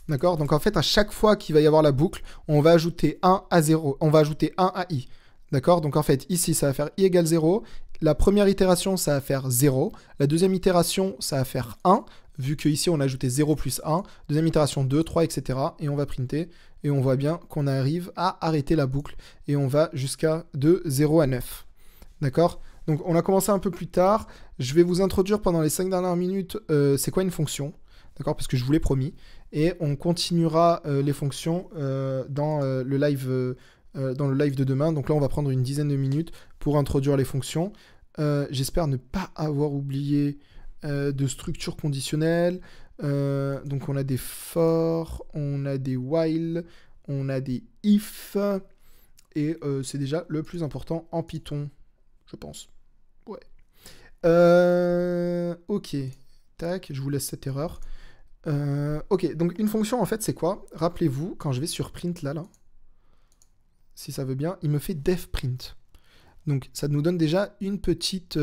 D'accord? Donc en fait, à chaque fois qu'il va y avoir la boucle, on va ajouter 1 à 0. On va ajouter 1 à i. D'accord? Donc en fait, ici, ça va faire i égale 0. La première itération, ça va faire 0. La deuxième itération, ça va faire 1. Vu qu'ici, on a ajouté 0 plus 1. Deuxième itération, 2, 3, etc. Et on va printer. Et on voit bien qu'on arrive à arrêter la boucle. Et on va jusqu'à de 0 à 9. D'accord? Donc on a commencé un peu plus tard. Je vais vous introduire pendant les 5 dernières minutes c'est quoi une fonction, d'accord, parce que je vous l'ai promis. Et on continuera les fonctions dans le live de demain. Donc là on va prendre une dizaine de minutes pour introduire les fonctions. J'espère ne pas avoir oublié de structure conditionnelle. Donc on a des for, on a des while, on a des if. Et c'est déjà le plus important en Python, je pense. Ouais. Ok. Tac, je vous laisse cette erreur. Ok, donc une fonction, en fait, c'est quoi? Rappelez-vous, quand je vais sur print, là, si ça veut bien, il me fait def print. Donc, ça nous donne déjà une petite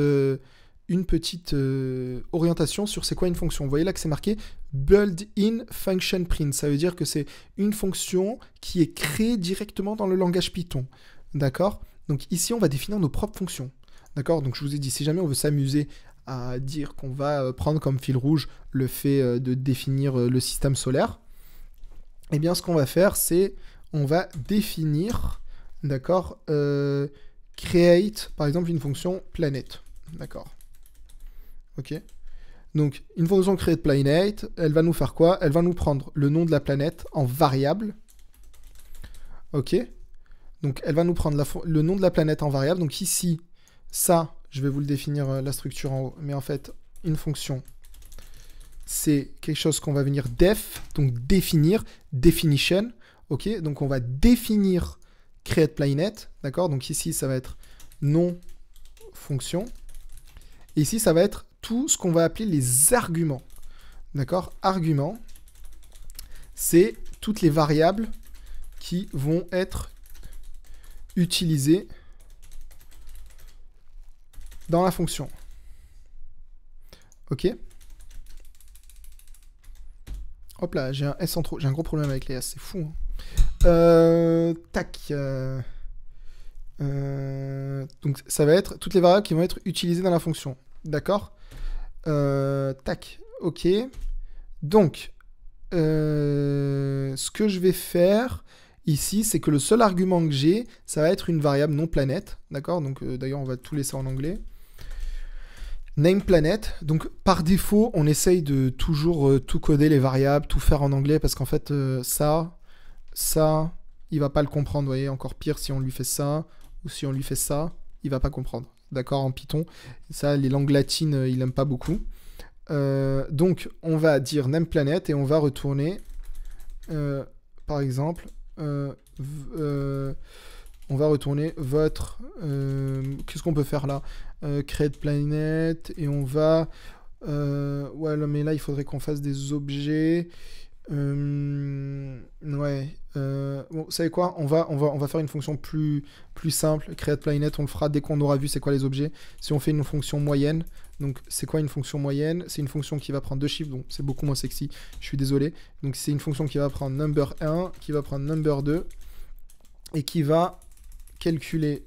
orientation sur c'est quoi une fonction. Vous voyez là que c'est marqué built-in function print. Ça veut dire que c'est une fonction qui est créée directement dans le langage Python. D'accord? Donc ici, on va définir nos propres fonctions. D'accord? Donc je vous ai dit, si jamais on veut s'amuser à dire qu'on va prendre comme fil rouge le fait de définir le système solaire, eh bien ce qu'on va faire, c'est on va définir, d'accord, create, par exemple, une fonction planète. D'accord? Ok. Donc, une fonction create planet, elle va nous faire quoi? Elle va nous prendre le nom de la planète en variable. Ok. Donc, elle va nous prendre le nom de la planète en variable. Donc, ici, ça, je vais vous le définir, la structure en haut. Mais en fait, une fonction, c'est quelque chose qu'on va venir def, donc définir, definition. Ok. Donc, on va définir create planet. D'accord. Donc, ici, ça va être nom fonction. Et ici, ça va être tout ce qu'on va appeler les arguments. D'accord? Arguments, c'est toutes les variables qui vont être utilisées dans la fonction. Ok? Hop là, j'ai un S en trop. J'ai un gros problème avec les S, c'est fou. Hein. Tac. Donc ça va être toutes les variables qui vont être utilisées dans la fonction. D'accord? Tac. Ok. Donc, ce que je vais faire ici, c'est que le seul argument que j'ai, ça va être une variable non planète. D'accord? Donc, d'ailleurs, on va tout laisser en anglais. Name planet. Donc, par défaut, on essaye de toujours tout coder les variables, tout faire en anglais, parce qu'en fait, ça, il va pas le comprendre. Vous voyez, encore pire si on lui fait ça, ou si on lui fait ça, il va pas comprendre. D'accord, en Python. Ça, les langues latines, il n'aime pas beaucoup. Donc, on va dire namePlanet et on va retourner, par exemple, on va retourner votre... Qu'est-ce qu'on peut faire là? CreatePlanet et on va... ouais, mais là, il faudrait qu'on fasse des objets. Ouais. Bon, vous savez quoi? On va faire une fonction plus simple. CreatePlanet, on le fera dès qu'on aura vu c'est quoi les objets. Si on fait une fonction moyenne, donc c'est quoi une fonction moyenne? C'est une fonction qui va prendre deux chiffres, donc c'est beaucoup moins sexy. Je suis désolé. Donc c'est une fonction qui va prendre number 1, qui va prendre number 2, et qui va calculer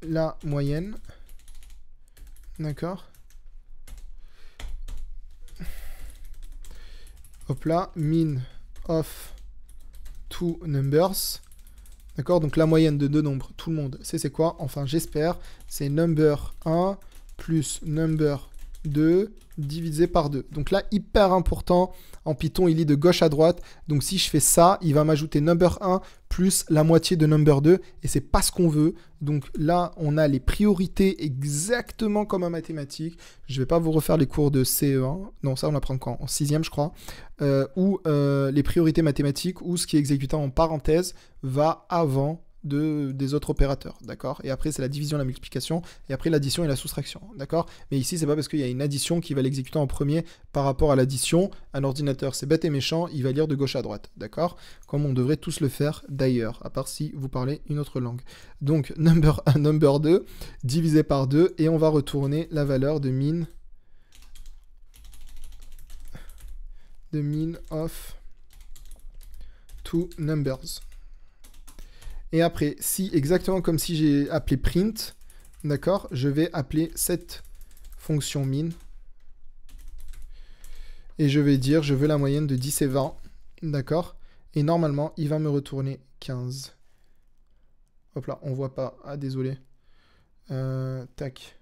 la moyenne. D'accord? Hop là, min of two numbers. D'accord, donc la moyenne de deux nombres, tout le monde sait c'est quoi? Enfin, j'espère, c'est number 1 plus number 2 divisé par 2. Donc là, hyper important, en Python, il lit de gauche à droite. Donc si je fais ça, il va m'ajouter number 1 plus la moitié de number 2, et c'est pas ce qu'on veut. Donc là, on a les priorités exactement comme en mathématiques. Je vais pas vous refaire les cours de CE1. Non, ça, on l'apprend quand? En 6e, je crois. Où les priorités mathématiques, où ce qui est exécuté en parenthèse va avant des autres opérateurs, d'accord? Et après, c'est la division, la multiplication, et après l'addition et la soustraction, d'accord? Mais ici, c'est pas parce qu'il y a une addition qui va l'exécuter en premier par rapport à l'addition. Un ordinateur, c'est bête et méchant, il va lire de gauche à droite, d'accord? Comme on devrait tous le faire d'ailleurs, à part si vous parlez une autre langue. Donc, number 1, number 2, divisé par 2, et on va retourner la valeur de min of two numbers. Et après, si exactement comme si j'ai appelé print, d'accord, je vais appeler cette fonction min. Et je vais dire, je veux la moyenne de 10 et 20, d'accord? Et normalement, il va me retourner 15. Hop là, on voit pas. Ah, désolé. Tac.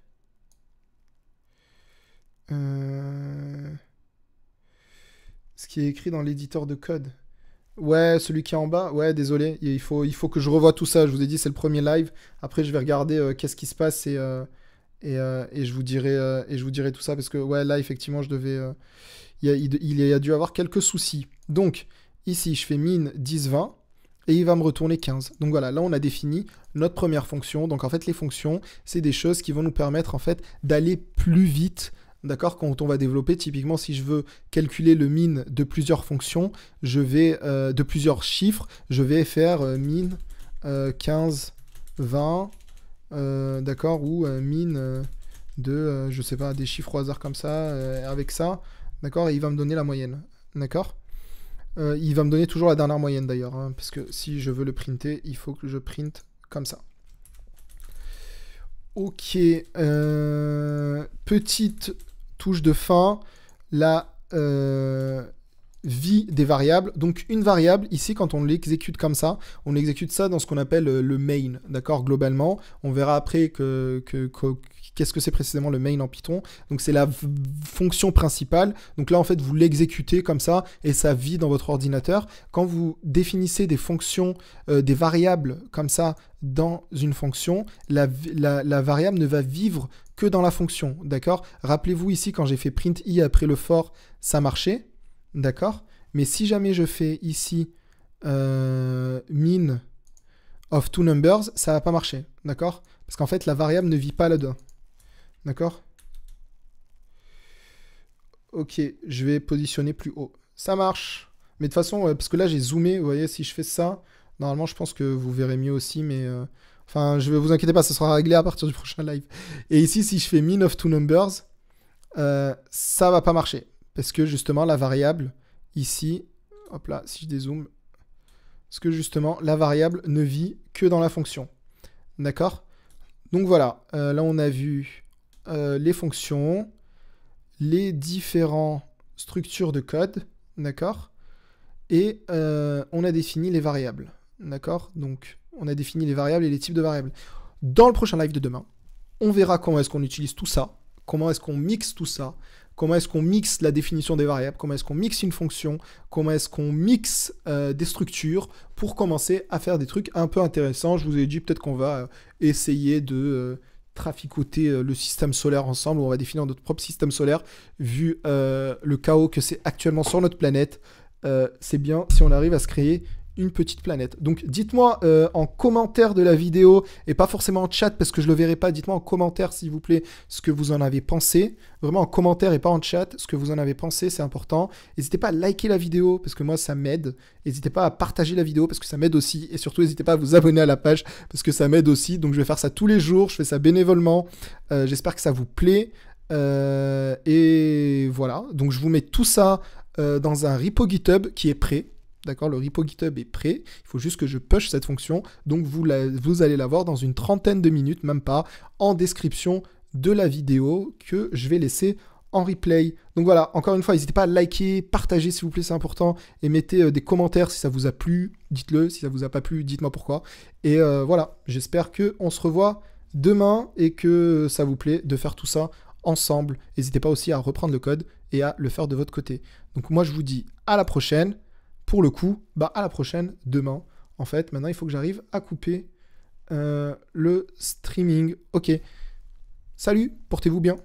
Ce qui est écrit dans l'éditeur de code. Ouais, celui qui est en bas. Ouais, désolé. Il faut que je revoie tout ça. Je vous ai dit, c'est le premier live. Après, je vais regarder qu'est-ce qui se passe et je vous dirai tout ça. Parce que, ouais, là, effectivement, je devais. Il y a dû avoir quelques soucis. Donc, ici, je fais min 10-20 et il va me retourner 15. Donc voilà, là, on a défini notre première fonction. Donc, en fait, les fonctions, c'est des choses qui vont nous permettre, en fait, d'aller plus vite. D'accord, quand on va développer, typiquement, si je veux calculer le min de plusieurs fonctions, je vais, de plusieurs chiffres, je vais faire min 15, 20, d'accord, ou min de, je sais pas, des chiffres au hasard comme ça, avec ça, d'accord, et il va me donner la moyenne, d'accord. Il va me donner toujours la dernière moyenne d'ailleurs, hein, parce que si je veux le printer, il faut que je print comme ça. Ok, petite touche de fin, la vie des variables. Donc une variable, ici, quand on l'exécute comme ça, on exécute ça dans ce qu'on appelle le main, d'accord, globalement. On verra après qu'est-ce que c'est précisément le main en Python. Donc c'est la fonction principale. Donc là, en fait, vous l'exécutez comme ça et ça vit dans votre ordinateur. Quand vous définissez des fonctions, des variables comme ça dans une fonction, la variable ne va vivre que dans la fonction, d'accord. Rappelez-vous ici, quand j'ai fait print i après le for, ça marchait, d'accord. Mais si jamais je fais ici min of two numbers, ça va pas marcher, d'accord. Parce qu'en fait, la variable ne vit pas là-dedans. D'accord? Ok, je vais positionner plus haut. Ça marche. Mais de toute façon, parce que là, j'ai zoomé. Vous voyez, si je fais ça, normalement, je pense que vous verrez mieux aussi. Mais enfin, je vais vous inquiétez pas, ça sera réglé à partir du prochain live. Et ici, si je fais min of two numbers, ça va pas marcher. Parce que justement, la variable, ici, hop là, si je dézoome, parce que justement, la variable ne vit que dans la fonction. D'accord? Donc voilà, là, on a vu les fonctions, les différentes structures de code, d'accord, et on a défini les variables, d'accord. Donc, on a défini les variables et les types de variables. Dans le prochain live de demain, on verra comment est-ce qu'on utilise tout ça, comment est-ce qu'on mixe tout ça, comment est-ce qu'on mixe la définition des variables, comment est-ce qu'on mixe une fonction, comment est-ce qu'on mixe des structures pour commencer à faire des trucs un peu intéressants. Je vous ai dit, peut-être qu'on va essayer de traficoter le système solaire ensemble, où on va définir notre propre système solaire, vu le chaos que c'est actuellement sur notre planète. C'est bien si on arrive à se créer une petite planète. Donc dites-moi en commentaire de la vidéo, et pas forcément en chat parce que je le verrai pas, dites-moi en commentaire s'il vous plaît ce que vous en avez pensé, vraiment en commentaire et pas en chat, ce que vous en avez pensé, c'est important. N'hésitez pas à liker la vidéo parce que moi ça m'aide, n'hésitez pas à partager la vidéo parce que ça m'aide aussi, et surtout n'hésitez pas à vous abonner à la page parce que ça m'aide aussi. Donc je vais faire ça tous les jours, je fais ça bénévolement, j'espère que ça vous plaît, et voilà, donc je vous mets tout ça dans un repo GitHub qui est prêt. D'accord, le repo GitHub est prêt. Il faut juste que je push cette fonction. Donc, vous allez la voir dans une trentaine de minutes, même pas, en description de la vidéo que je vais laisser en replay. Donc voilà, encore une fois, n'hésitez pas à liker, partager s'il vous plaît, c'est important. Et mettez des commentaires si ça vous a plu. Dites-le. Si ça vous a pas plu, dites-moi pourquoi. Et voilà, j'espère qu'on se revoit demain et que ça vous plaît de faire tout ça ensemble. N'hésitez pas aussi à reprendre le code et à le faire de votre côté. Donc moi, je vous dis à la prochaine. Pour le coup, bah à la prochaine, demain. En fait, maintenant, il faut que j'arrive à couper le streaming. Ok. Salut, portez-vous bien.